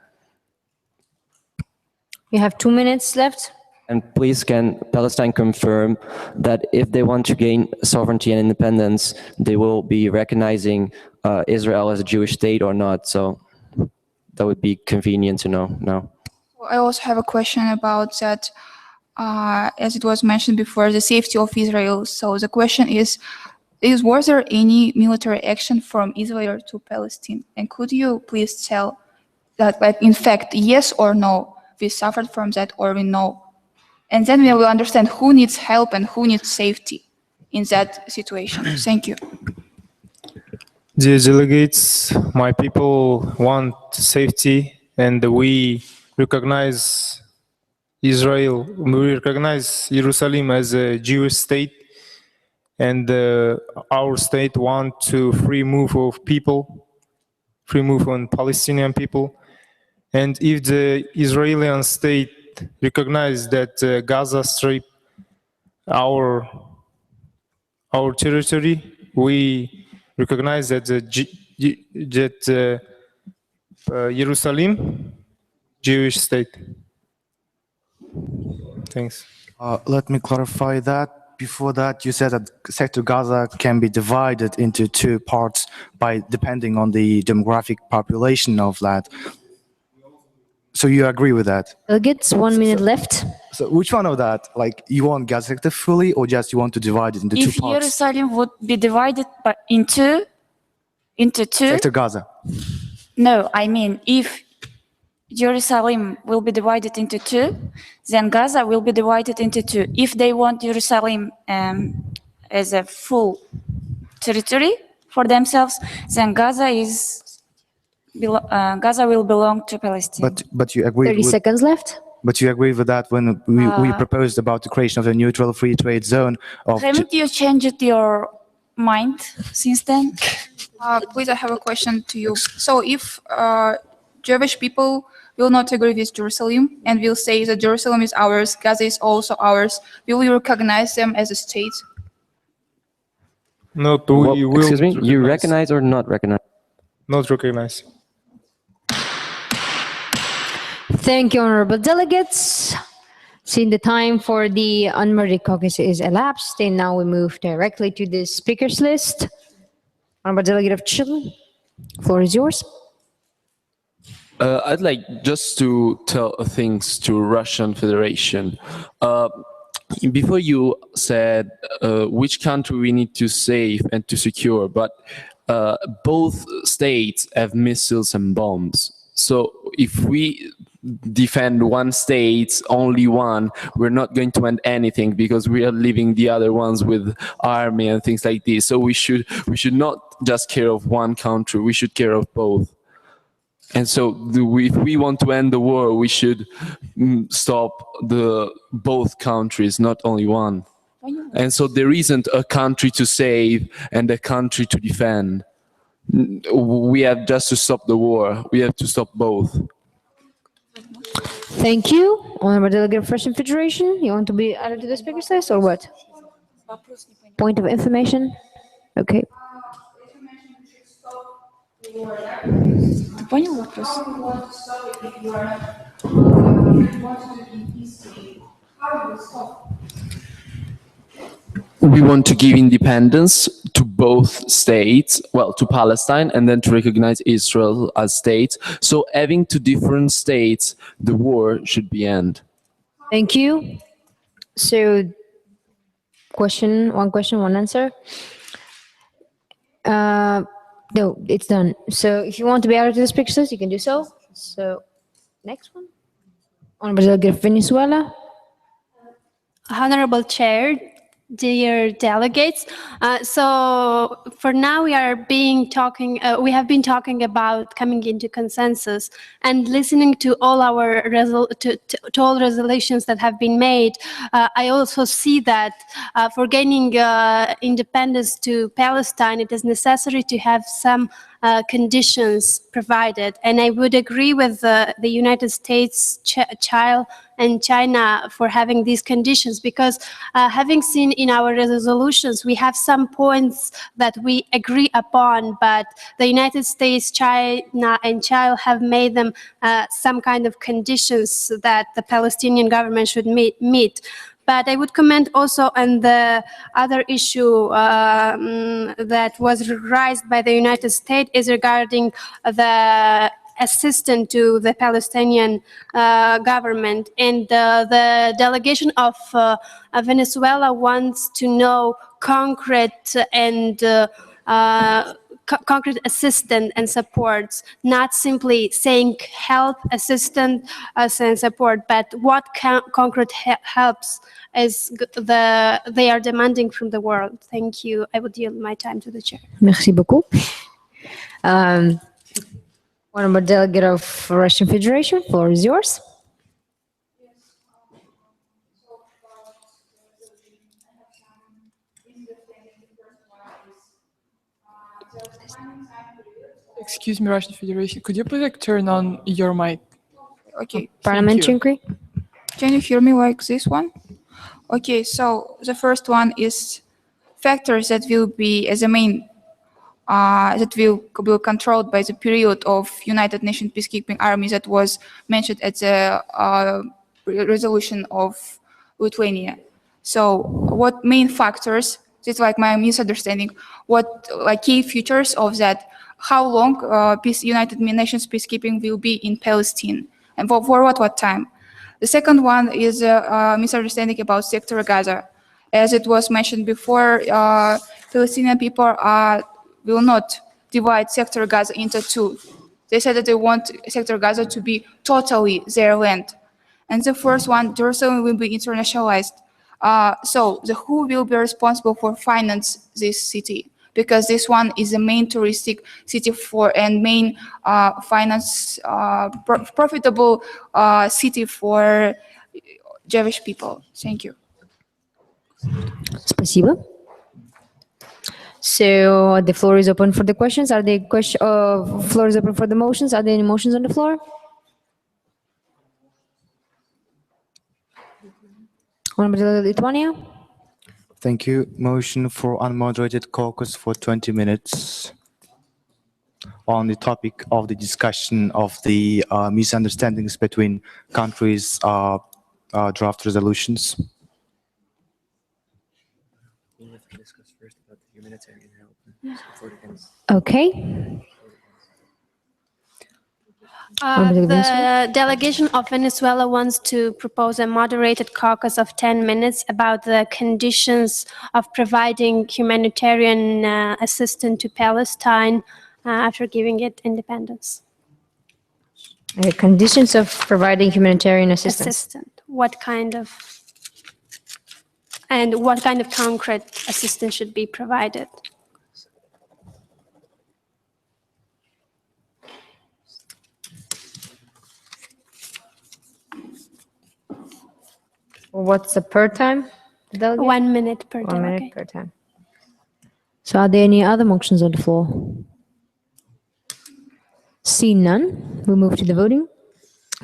You have 2 minutes left. And please, can Palestine confirm that if they want to gain sovereignty and independence, they will be recognizing Israel as a Jewish state or not? So that would be convenient to know now. I also have a question about that. As it was mentioned before, the safety of Israel. So the question is was there any military action from Israel to Palestine? And could you please tell that, like, in fact, yes or no, we suffered from that, or we know? And then we will understand who needs help and who needs safety in that situation. Thank you. Dear delegates, my people want safety, and we recognize Israel, we recognize Jerusalem as a Jewish state, and our state want to free move of people, free move on Palestinian people. And if the Israeli state recognize that Gaza Strip, our territory, we recognize that Jerusalem, Jewish state. Thanks. Let me clarify that. Before that, you said that Sector Gaza can be divided into 2 parts depending on the demographic population of that. So you agree with that? Delegates, 1 minute left. So which one of that? Like, you want Gaza sector fully, or just you want to divide it into 2 If parts? Jerusalem would be divided into 2? Sector Gaza. No, I mean, if Jerusalem will be divided into 2, then Gaza will be divided into 2. If they want Jerusalem as a full territory for themselves, then Gaza will belong to Palestine. But you agree 30 with, seconds left. But you agree with that when we proposed about the creation of a neutral free trade zone of Haven't you changed your mind since then? Please, I have a question to you. So if Jewish people will not agree with Jerusalem and will say that Jerusalem is ours, Gaza is also ours, will you recognize them as a state? Not Well, we will. excuse me, you recognize or not recognize? Not recognize. Thank you, honorable delegates. Seeing the time for the unmoderated caucus is elapsed, and now we move directly to the speakers list. Honorable Delegate of Chile, floor is yours. I'd like just to tell things to Russian Federation. Before you said which country we need to save and to secure, but both states have missiles and bombs. So if we defend one state, only one, we're not going to end anything because we are leaving the other ones with army and things like this. So we should not just care of one country, we should care of both. And so if we want to end the war, we should stop both countries, not only one. And so there isn't a country to save and a country to defend. We have just to stop the war. We have to stop both. Thank you. Honorable Delegate of Russian Federation, you want to be added to the speaker's list or what? Point of information? Okay. Ты понял вопрос? We want to give independence to both states, well, to Palestine, and then to recognize Israel as state. So having two different states, the war should be end. Thank you. So, one question, one answer. No, it's done. So if you want to be added to the speaker list, you can do so. So, next one. Honorable Delegate of Venezuela. Honorable Chair, dear delegates, so for now we have been talking about coming into consensus and listening to all our to all resolutions that have been made. I also see that for gaining independence to Palestine, it is necessary to have some conditions provided, and I would agree with the United States, China for having these conditions, because having seen in our resolutions, we have some points that we agree upon, but the United States, China, and China have made them some kind of conditions that the Palestinian government should meet. But I would comment also on the other issue that was raised by the United States is regarding the assistance to the Palestinian government. And the delegation of Venezuela wants to know concrete and concrete assistance and supports, not simply saying help, assistance, and support, but what concrete helps is they are demanding from the world. Thank you. I would yield my time to the chair. Merci beaucoup. Honorable Delegate of Russian Federation, floor is yours. Excuse me, Russian Federation. Could you please turn on your mic? Okay. Parliamentary inquiry. Can you hear me like this one? Okay, so the first one is factors that will be as a main that will be controlled by the period of United Nations peacekeeping army that was mentioned at the resolution of Lithuania. So what main factors, it's like my misunderstanding, what like key features of that, how long United Nations peacekeeping will be in Palestine, and for what time? The second one is a misunderstanding about Sector Gaza. As it was mentioned before, Palestinian people will not divide Sector Gaza into two. They said that they want Sector Gaza to be totally their land. And the first one, Jerusalem will be internationalized. So who will be responsible for finance this city? Because this one is the main touristic city and main profitable city for Jewish people. Thank you. Спасибо. So the floor is open for the questions. Are the floor is open for the motions? Are there any motions on the floor? Honorable Lithuania. Thank you. Motion for unmoderated caucus for 20 minutes on the topic of the discussion of the misunderstandings between countries' draft resolutions. We have to discuss first about the humanitarian help. Support against. Okay. Honorable The delegation of Venezuela wants to propose a moderated caucus of 10 minutes about the conditions of providing humanitarian assistance to Palestine after giving it independence. Conditions of providing humanitarian assistance. What kind of concrete assistance should be provided? What's the per time? Delegate? 1 minute per 1 delegate. minute per time. So are there any other motions on the floor? Seeing none, we move to the voting.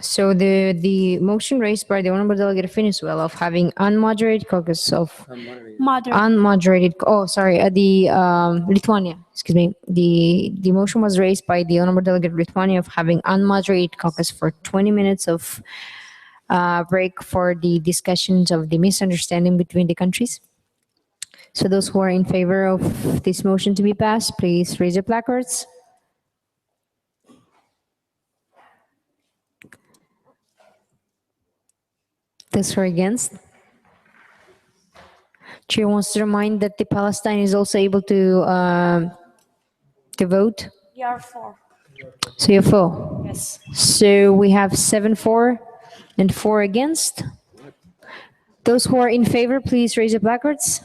So the motion raised by the honorable delegate of Venezuela of having unmoderated caucus of Moderate. Lithuania, excuse me. The motion was raised by the honorable delegate of Lithuania of having unmoderated caucus for 20 minutes of break for the discussions of the misunderstanding between the countries. So those who are in favor of this motion to be passed, please raise your placards. Those who are against. Chair wants to remind that the Palestine is also able to vote. You are for. So you're for. Yes. So we have 7 for and 4 against. Those who are in favor, please raise your placards.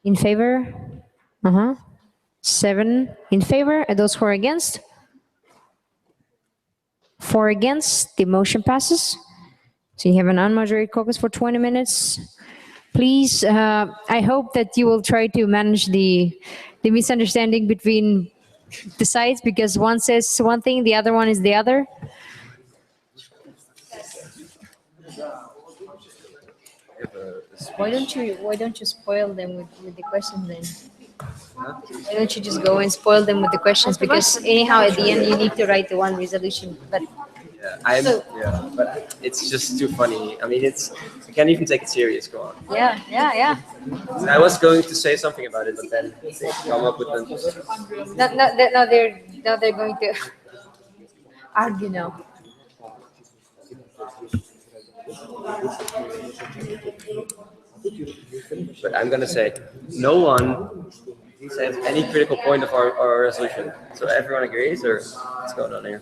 In favor? 7 in favor. And those who are against? 4 against. The motion passes. So you have an unmoderated caucus for 20 minutes. Please, I hope that you will try to manage the misunderstanding between the sides, because one says one thing, the other one is the other. Why don't you spoil them with the questions then? Why don't you just go and spoil them with the questions? Because anyhow, at the end, you need to write the one resolution. But But it's just too funny. I mean, I can't even take it serious. Go on. yeah. I was going to say something about it, but then they come up with them. Now they're going to argue now. But I'm gonna say, no one says any critical point of our resolution. So everyone agrees, or what's going on here?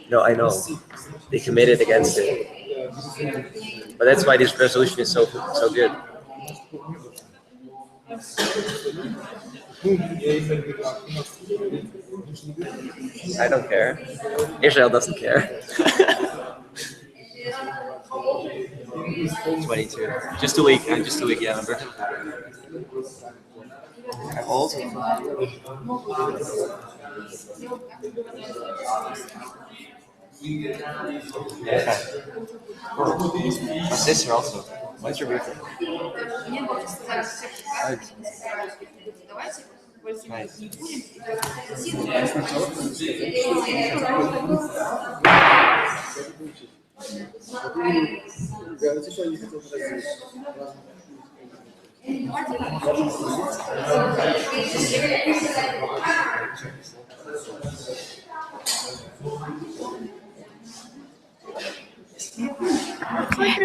No, I know. They committed against it. But that's why this resolution is so good. I don't care. Israel doesn't care. 22. Just a week. I'm just a week, yeah, remember? I'm old. Yeah. My sister also. What's your birthday? Nice.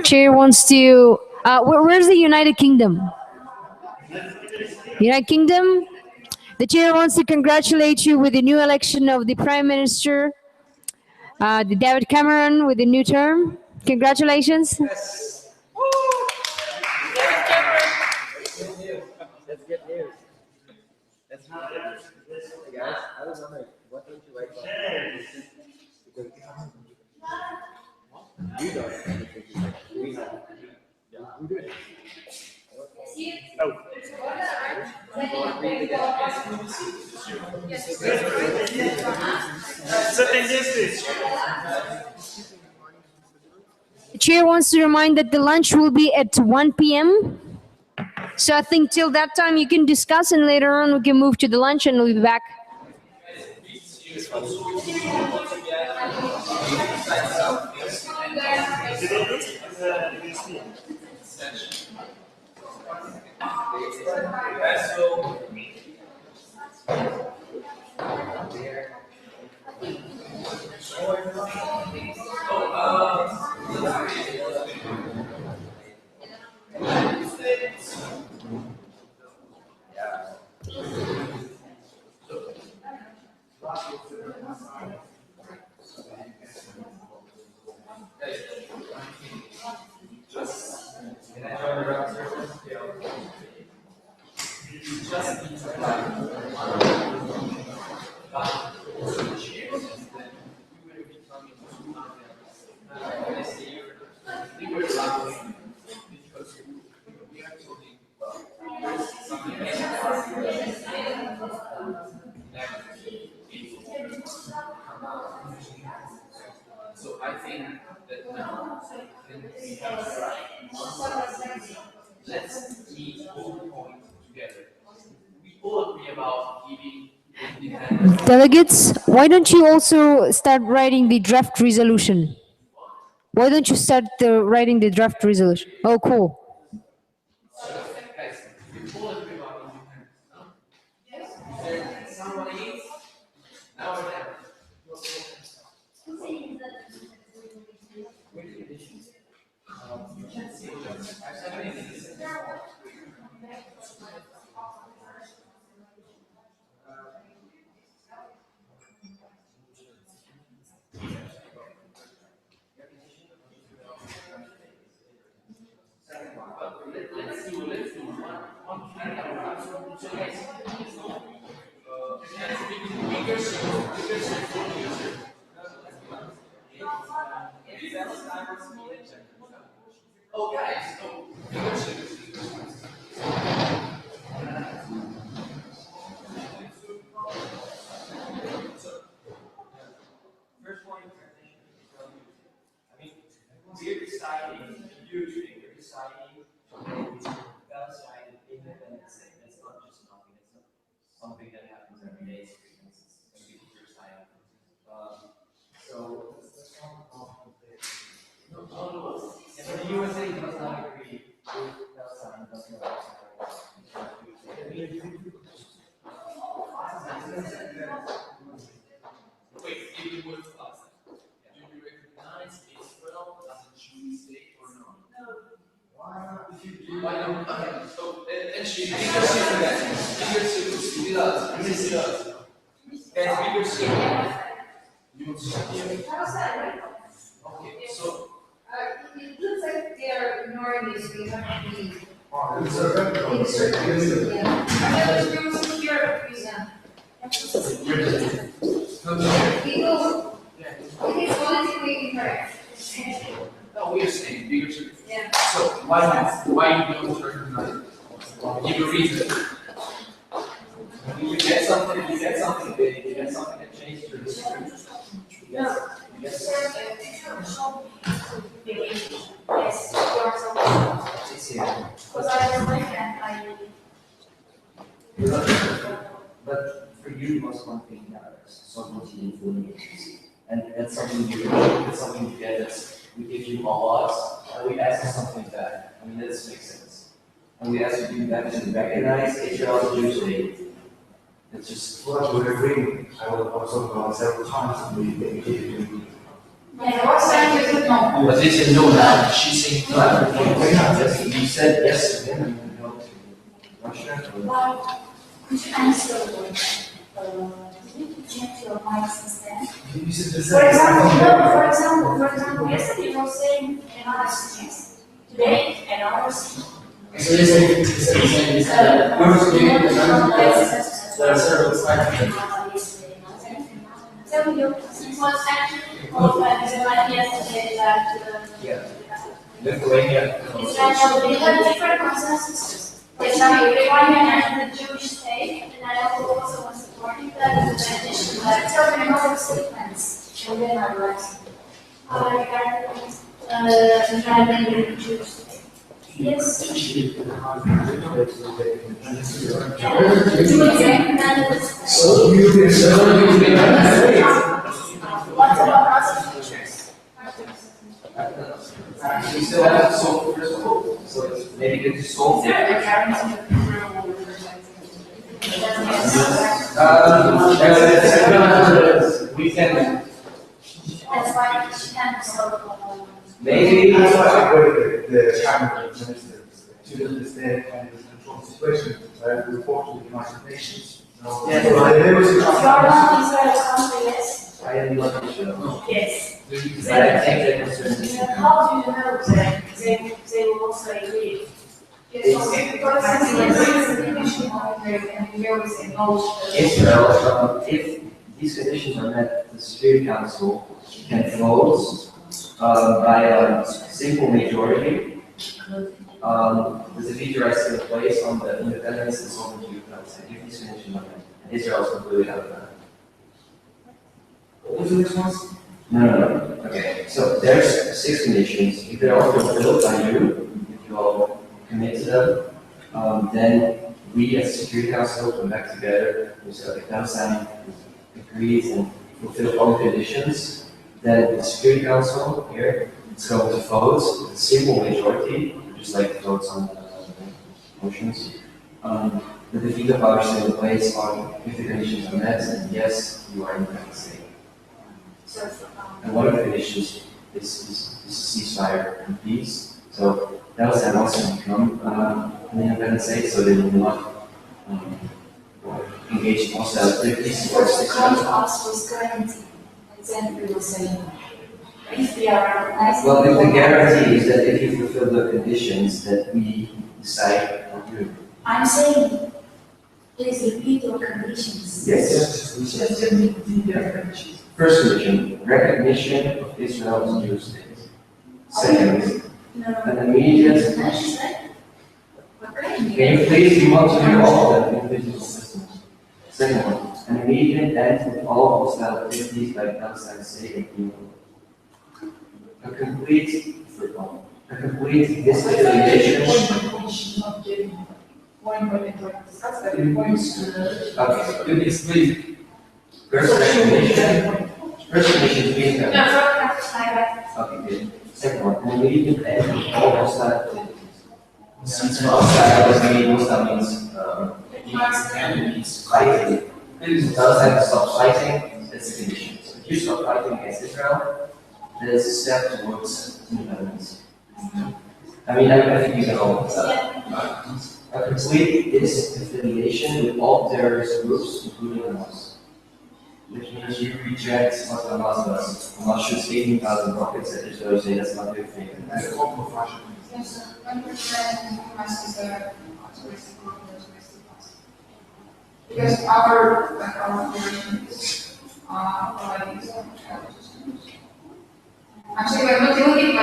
Chair wants to. Where's the United Kingdom? United Kingdom. The chair wants to congratulate you with the new election of the Prime Minister, the David Cameron, with the new term. Congratulations. Yes. That's good news. That's good news. Hey guys, I was wondering, what don't you like about you don't. We know. We do it. The chair wants to remind that the lunch will be at 1 p.m. So I think till that time you can discuss, and later on we can move to the lunch and we'll be back. Delegates, why don't you also start writing the draft resolution? Why don't you start writing the draft resolution? Oh, cool. It looks like they're ignoring this. We have to be. People, it is politically incorrect. No, we are saying bigger circle. Yeah. So why not? Why you don't recognize it? Give a reason. You get something big, you get something that changes your history. You get something. Yes, It's here. because I was like that. But for you, it was one thing matters, so much influence. And that's something you get us. We give you a lot, and we ask for something back. I mean, that makes sense. And we ask you that to recognize Israel's Jewish state. It's just. Well, we're agreeing. I will also go several times and we give you. Yeah, what's that? But they said no now. She's saying no. Yes, you said yes again, and you go to Russia. Well, could you answer did you change your mind since then? For example, yesterday you were saying another things. Today, another thing. So they say there are several sides. So you was actually called by Israel yesterday that Lithuania. Israel, we have different consensuses. For example, Lithuania and the Jewish state, and I also was supporting that with the addition that talking about statements. And then I was regarding the Jewish state. Yes. So you What about other features? we still have to solve the first one. So it's maybe good to solve it. We can. That's why she can't solve. Maybe. That's why I agree with the cabinet ministers to understand and control the situation. Report to the United Nations. Yes. You are not Israel's country, yes? I am not Israel. Yes. But I think that concerns me. How do you know that they will also agree? Israel, if these conditions are met, the Security Council can vote by a simple majority. There's a veto right still in place on the independence and sovereignty of Palestine. If these conditions are met, Israel is completely out of that. What was the next one? No. Okay, so there's 6 conditions. If they're all fulfilled by you, if you all commit to them, then we as Security Council come back together. So if Palestine agrees and fulfills all the conditions, then the Security Council here is going to vote with a simple majority, just like votes on motions. The veto power is still in place on if the conditions are met, and yes, you are independent state. And one of the conditions is ceasefire and peace. So Palestine wants to become an independent state, so they will not engage in hostile activities towards Israel. Well, the guarantee is that if you fulfill the conditions that we decide on you. I'm saying, please repeat your conditions. Yes. First condition, recognition of Israel as a Jewish state. Second, an immediate. Can you please move on to hear all of them individual systems? Second one, an immediate end to all hostile activities by Palestine state and people. A complete disaffiliation. Okay, please. First recognition. First condition is being done. Okay, good. Second one, an immediate end to all hostile activities. Hostile means fighting. Palestine to stop fighting, that's the condition. So if you stop fighting against Israel, that is a step towards independence. I mean, I think you can all a complete disaffiliation with all terrorist groups, including Hamas. Which means you reject what Hamas does. Hamas shoots 18,000 rockets at Israel, say that's not a good thing. That's a complete fashion. Yes, 100% Hamas is a terroristic group. Because our operation is providing some actually, we're not dealing with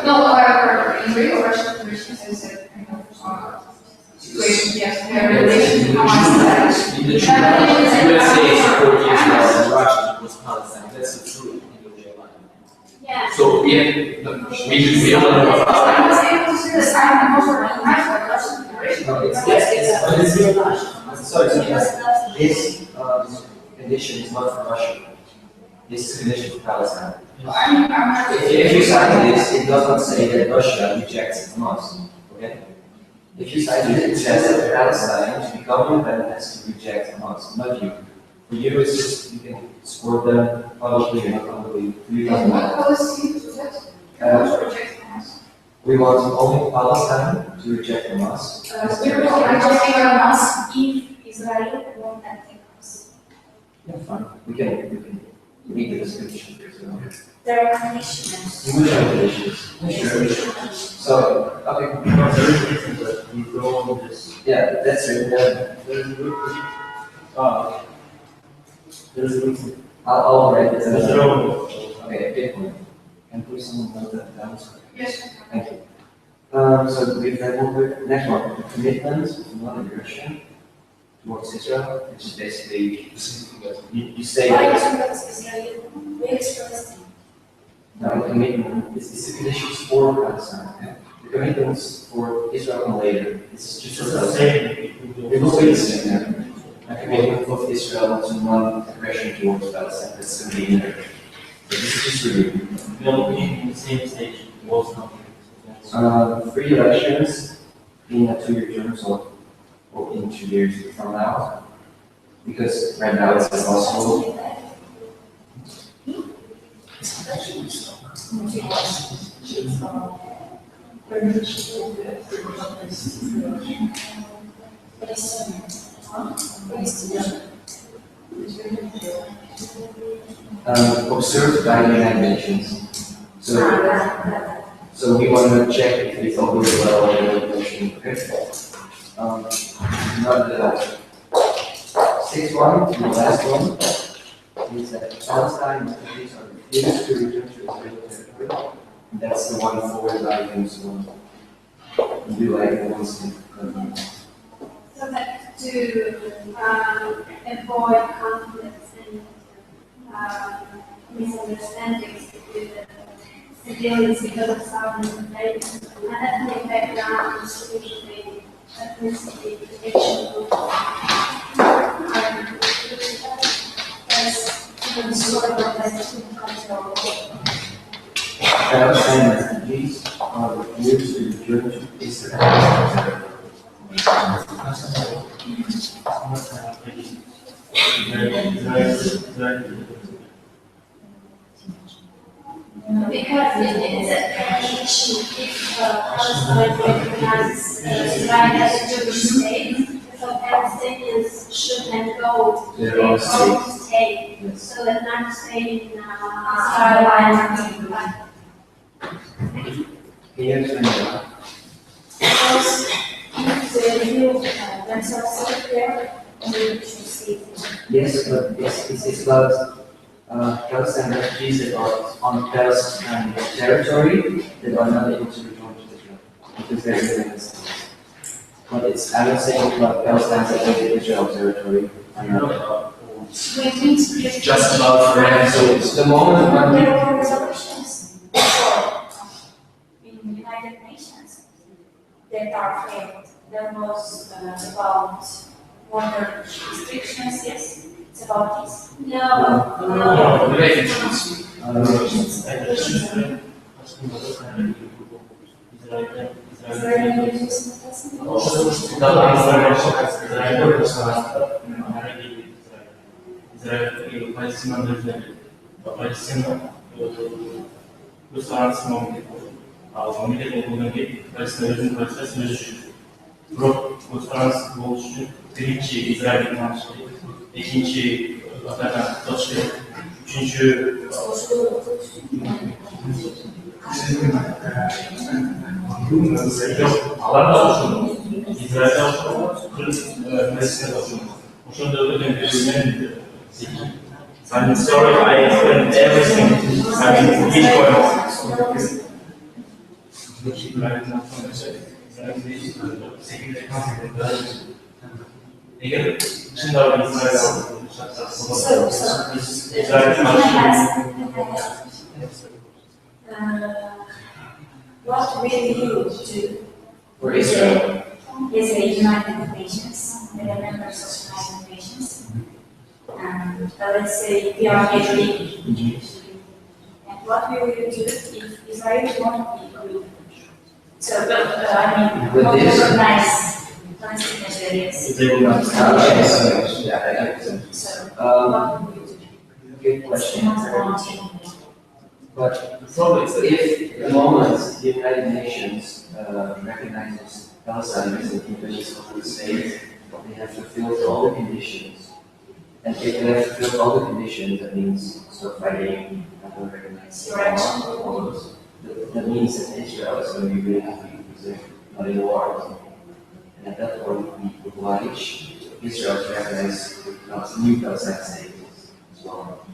however, in real Russian Federation is a kind of situation, yes, we are relating to Hamas. USA supported Israel and Russia was Palestine. That's the true ideology line. Yeah. So we I was able to see the sign and also recognize the Russian Federation. No, it's real Russian. Sorry, this condition is not for Russia. This is a condition for Palestine. If you sign this, it does not say that Russia rejects Hamas. Okay? If you sign this, it says that Palestine, to become independent, has to reject Hamas, not you. For you, it's just you can support them publicly or not publicly. What policy is that? We want only Palestine to reject Hamas. We will reject Hamas if Israel won't attack us. Yeah, fine. We can meet the description. There are conditions. So, okay. Yeah, that's it. I'll write it. Okay, big one. Can please someone note that down? Yes. Thank you. So we have one quick next one. Commitment to non-aggression towards Israel, which is basically you say Why that. towards Israel? We expressed it. No, the commitment is the conditions for Palestine. Okay? The commitments for Israel and later. It's just the same. It will be the same. Yeah. A commitment of Israel to non-aggression towards Palestine. That's going to be in there. So this is just review. will be in the same stage, most countries. Free elections in a 2-year term, so or in 2 years from now, because right now it's impossible. Observed by the United Nations. So we want to check if it's all goes well in the question. Okay. Not the sixth one, the last one, is that Palestine refugees are refused to return to Israeli territory. That's the one forward by Jerusalem. We like the ones to So that to avoid conflicts and misunderstandings with the civilians because of sovereign invasion, and ethnic background, institutionally, ethnicity, protection, Palestine refugees are refused to return to Israel. Because it is an issue if Palestine recognizes Israel as a Jewish state, so Palestinians should then go to their own state, so that not stay in Israel. Can you explain that? Because if they feel themselves safe there, they should stay there. Yes, but it's about Palestine refugees that are on Palestine territory that are not able to return to Israel because they're in the United States. But I'm not saying about Palestine that in Israel territory. I'm not. Just about refugees. So the moment when there were resolutions in the United Nations that are failed. There was about border restrictions, yes? It's about this? No. refugees. İkinci zaten taşı, üçüncü yok, Allah'ın taşını, İsrail'de taşını, Mesih'e taşını. O şunu da ödün I'm sorry, I explained everything. I mean, each point. Again, what will you do For Israel. as a United Nations, we are members of United Nations, and let's say we are getting, and what will you do if Israel won't be agreed? So, I mean, won't recognize Palestinian areas. They will not. So, what will you do? Good question. But the problem is if the moment the United Nations recognizes Palestine as an independent state, they have fulfilled all the conditions. And if they have fulfilled all the conditions, that means stop fighting, not to recognize all those. That means that Israel is going to be really happy because they're not in war. And at that point, we oblige Israel to recognize the new Palestine state as well.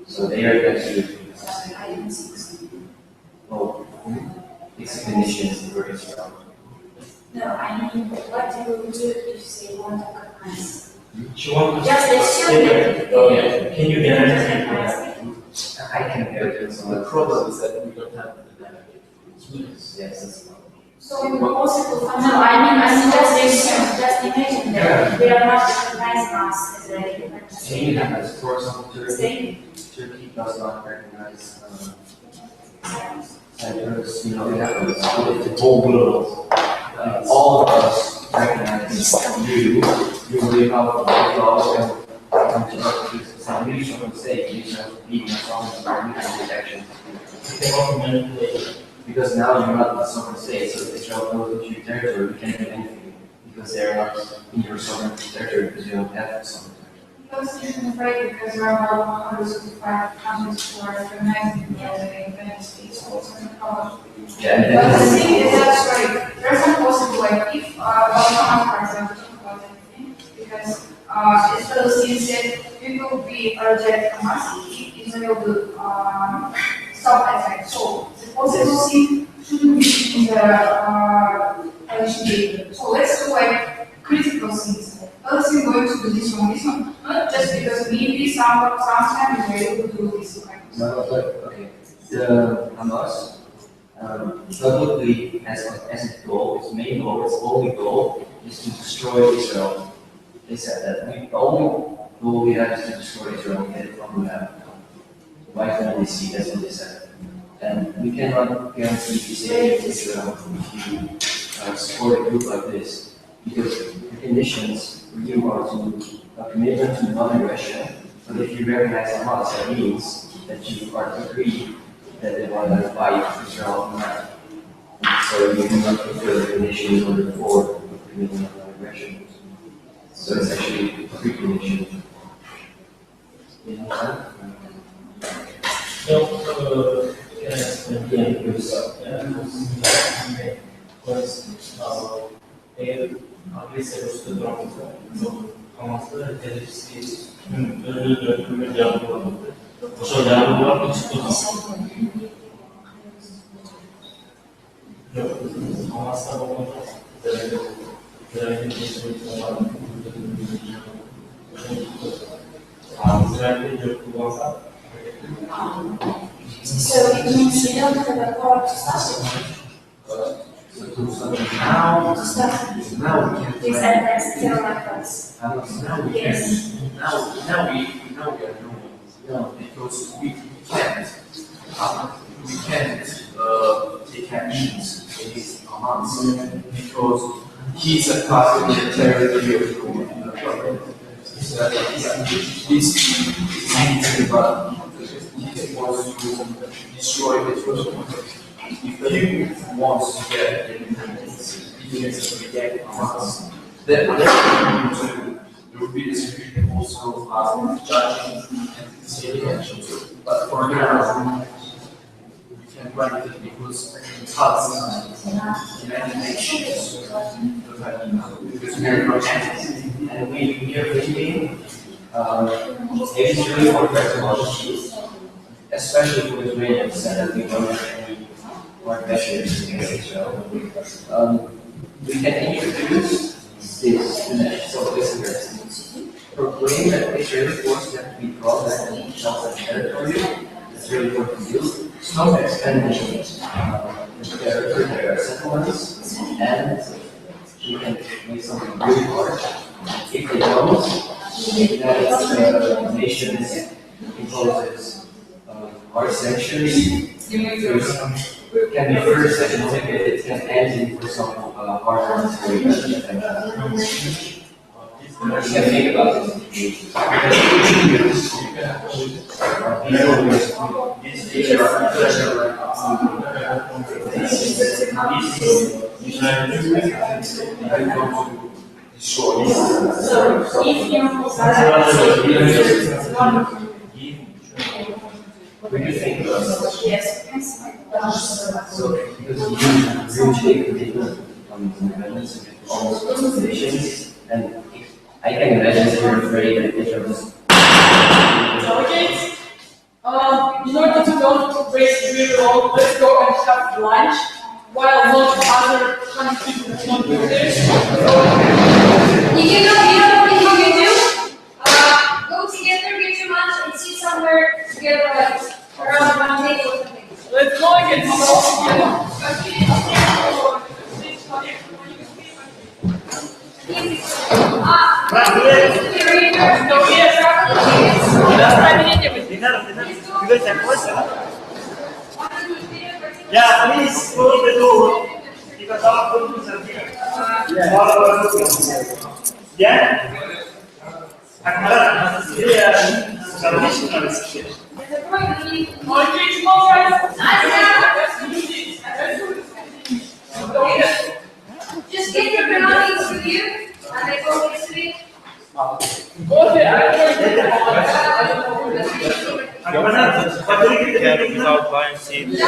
So they are going to do well, it's conditions for Israel. No, I mean, what do you do if they won't recognize? Just assume that they can you get anything? I can get it. So the problem is that we don't have the delegates. Yes, that's the problem. So impossible. No, I mean, just assume, just imagine that they are not recognizing us as a independent state. For example, Turkey does not recognize Cyprus. You know, it happens. The whole world, all of us recognize you. You will leave out the laws and come to not really sovereign state, it's not being a sovereign state, we can take action. Because now you're not a sovereign state, so Israel goes into your territory, you can't do anything. Because they're not in your sovereign territory, because you don't have a sovereign territory. Because you're afraid because there are about 165 countries who are recognizing the United States also in the college. Yeah, But the thing is that, sorry, there's a possible, like, if Obama, for example, talk about anything, because Israel seems that we will be rejected from us if Israel will stop attack. So the possible thing shouldn't be in the coalition data. So let's do like critical things. Let's see going to do this one, not just because maybe sometimes we will do this kind of No, but okay. The Hamas publicly has its goal, its main goal, its only goal is to destroy Israel. They said that the only goal we have is to destroy Israel and get it from them. Why can't they see? That's what they said. And we cannot guarantee the safety of Israel if you support a group like this, because the conditions for you are to a commitment to non-aggression. But if you recognize Hamas, that means that you are to agree that they want to fight Israel now. So you cannot fulfill the conditions in order for committing non-aggression. So it's actually a precondition. So it means you don't have a power to stop it. Now To stop it. we can These attacks, terror attacks. now we Yes. can. Now we are doing it. No, because we can't take actions against Hamas because he's a part of the territory of the government. He's anything but he wants to destroy Israel. If you want to get independence, you need to reject Hamas. Then there will be disagreement also judging and considering actions. But for now, we can grant it because it's us, United Nations, because we are protected and we are living it is really for technology, especially for Israelis that we don't have any more measures against Israel. We can introduce this to national listeners. Proclaim that Israeli forces have to be brought back to each other's territory. That's really what we do. Stop expanding their settlements, and we can make something really hard. If they don't, if that nation imposes hard sanctions, it can be first economic, it can end in, for example, hard monetary sanctions. You can think about Yes. So, because you take commitment on independence with all nations, and I can imagine that you're afraid that Israel just. Delegates, in order to don't waste really long, let's go and have lunch while not other countries do not do this. You know what you can do? Go together, get your lunch, and sit somewhere together, like around one table or something. Let's go and get all together. Yeah, please close the door because our food is here. Yeah. Yeah. Just get your belongings with you and they go next week. Without buying seeds,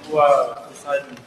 who are deciding.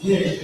Здесь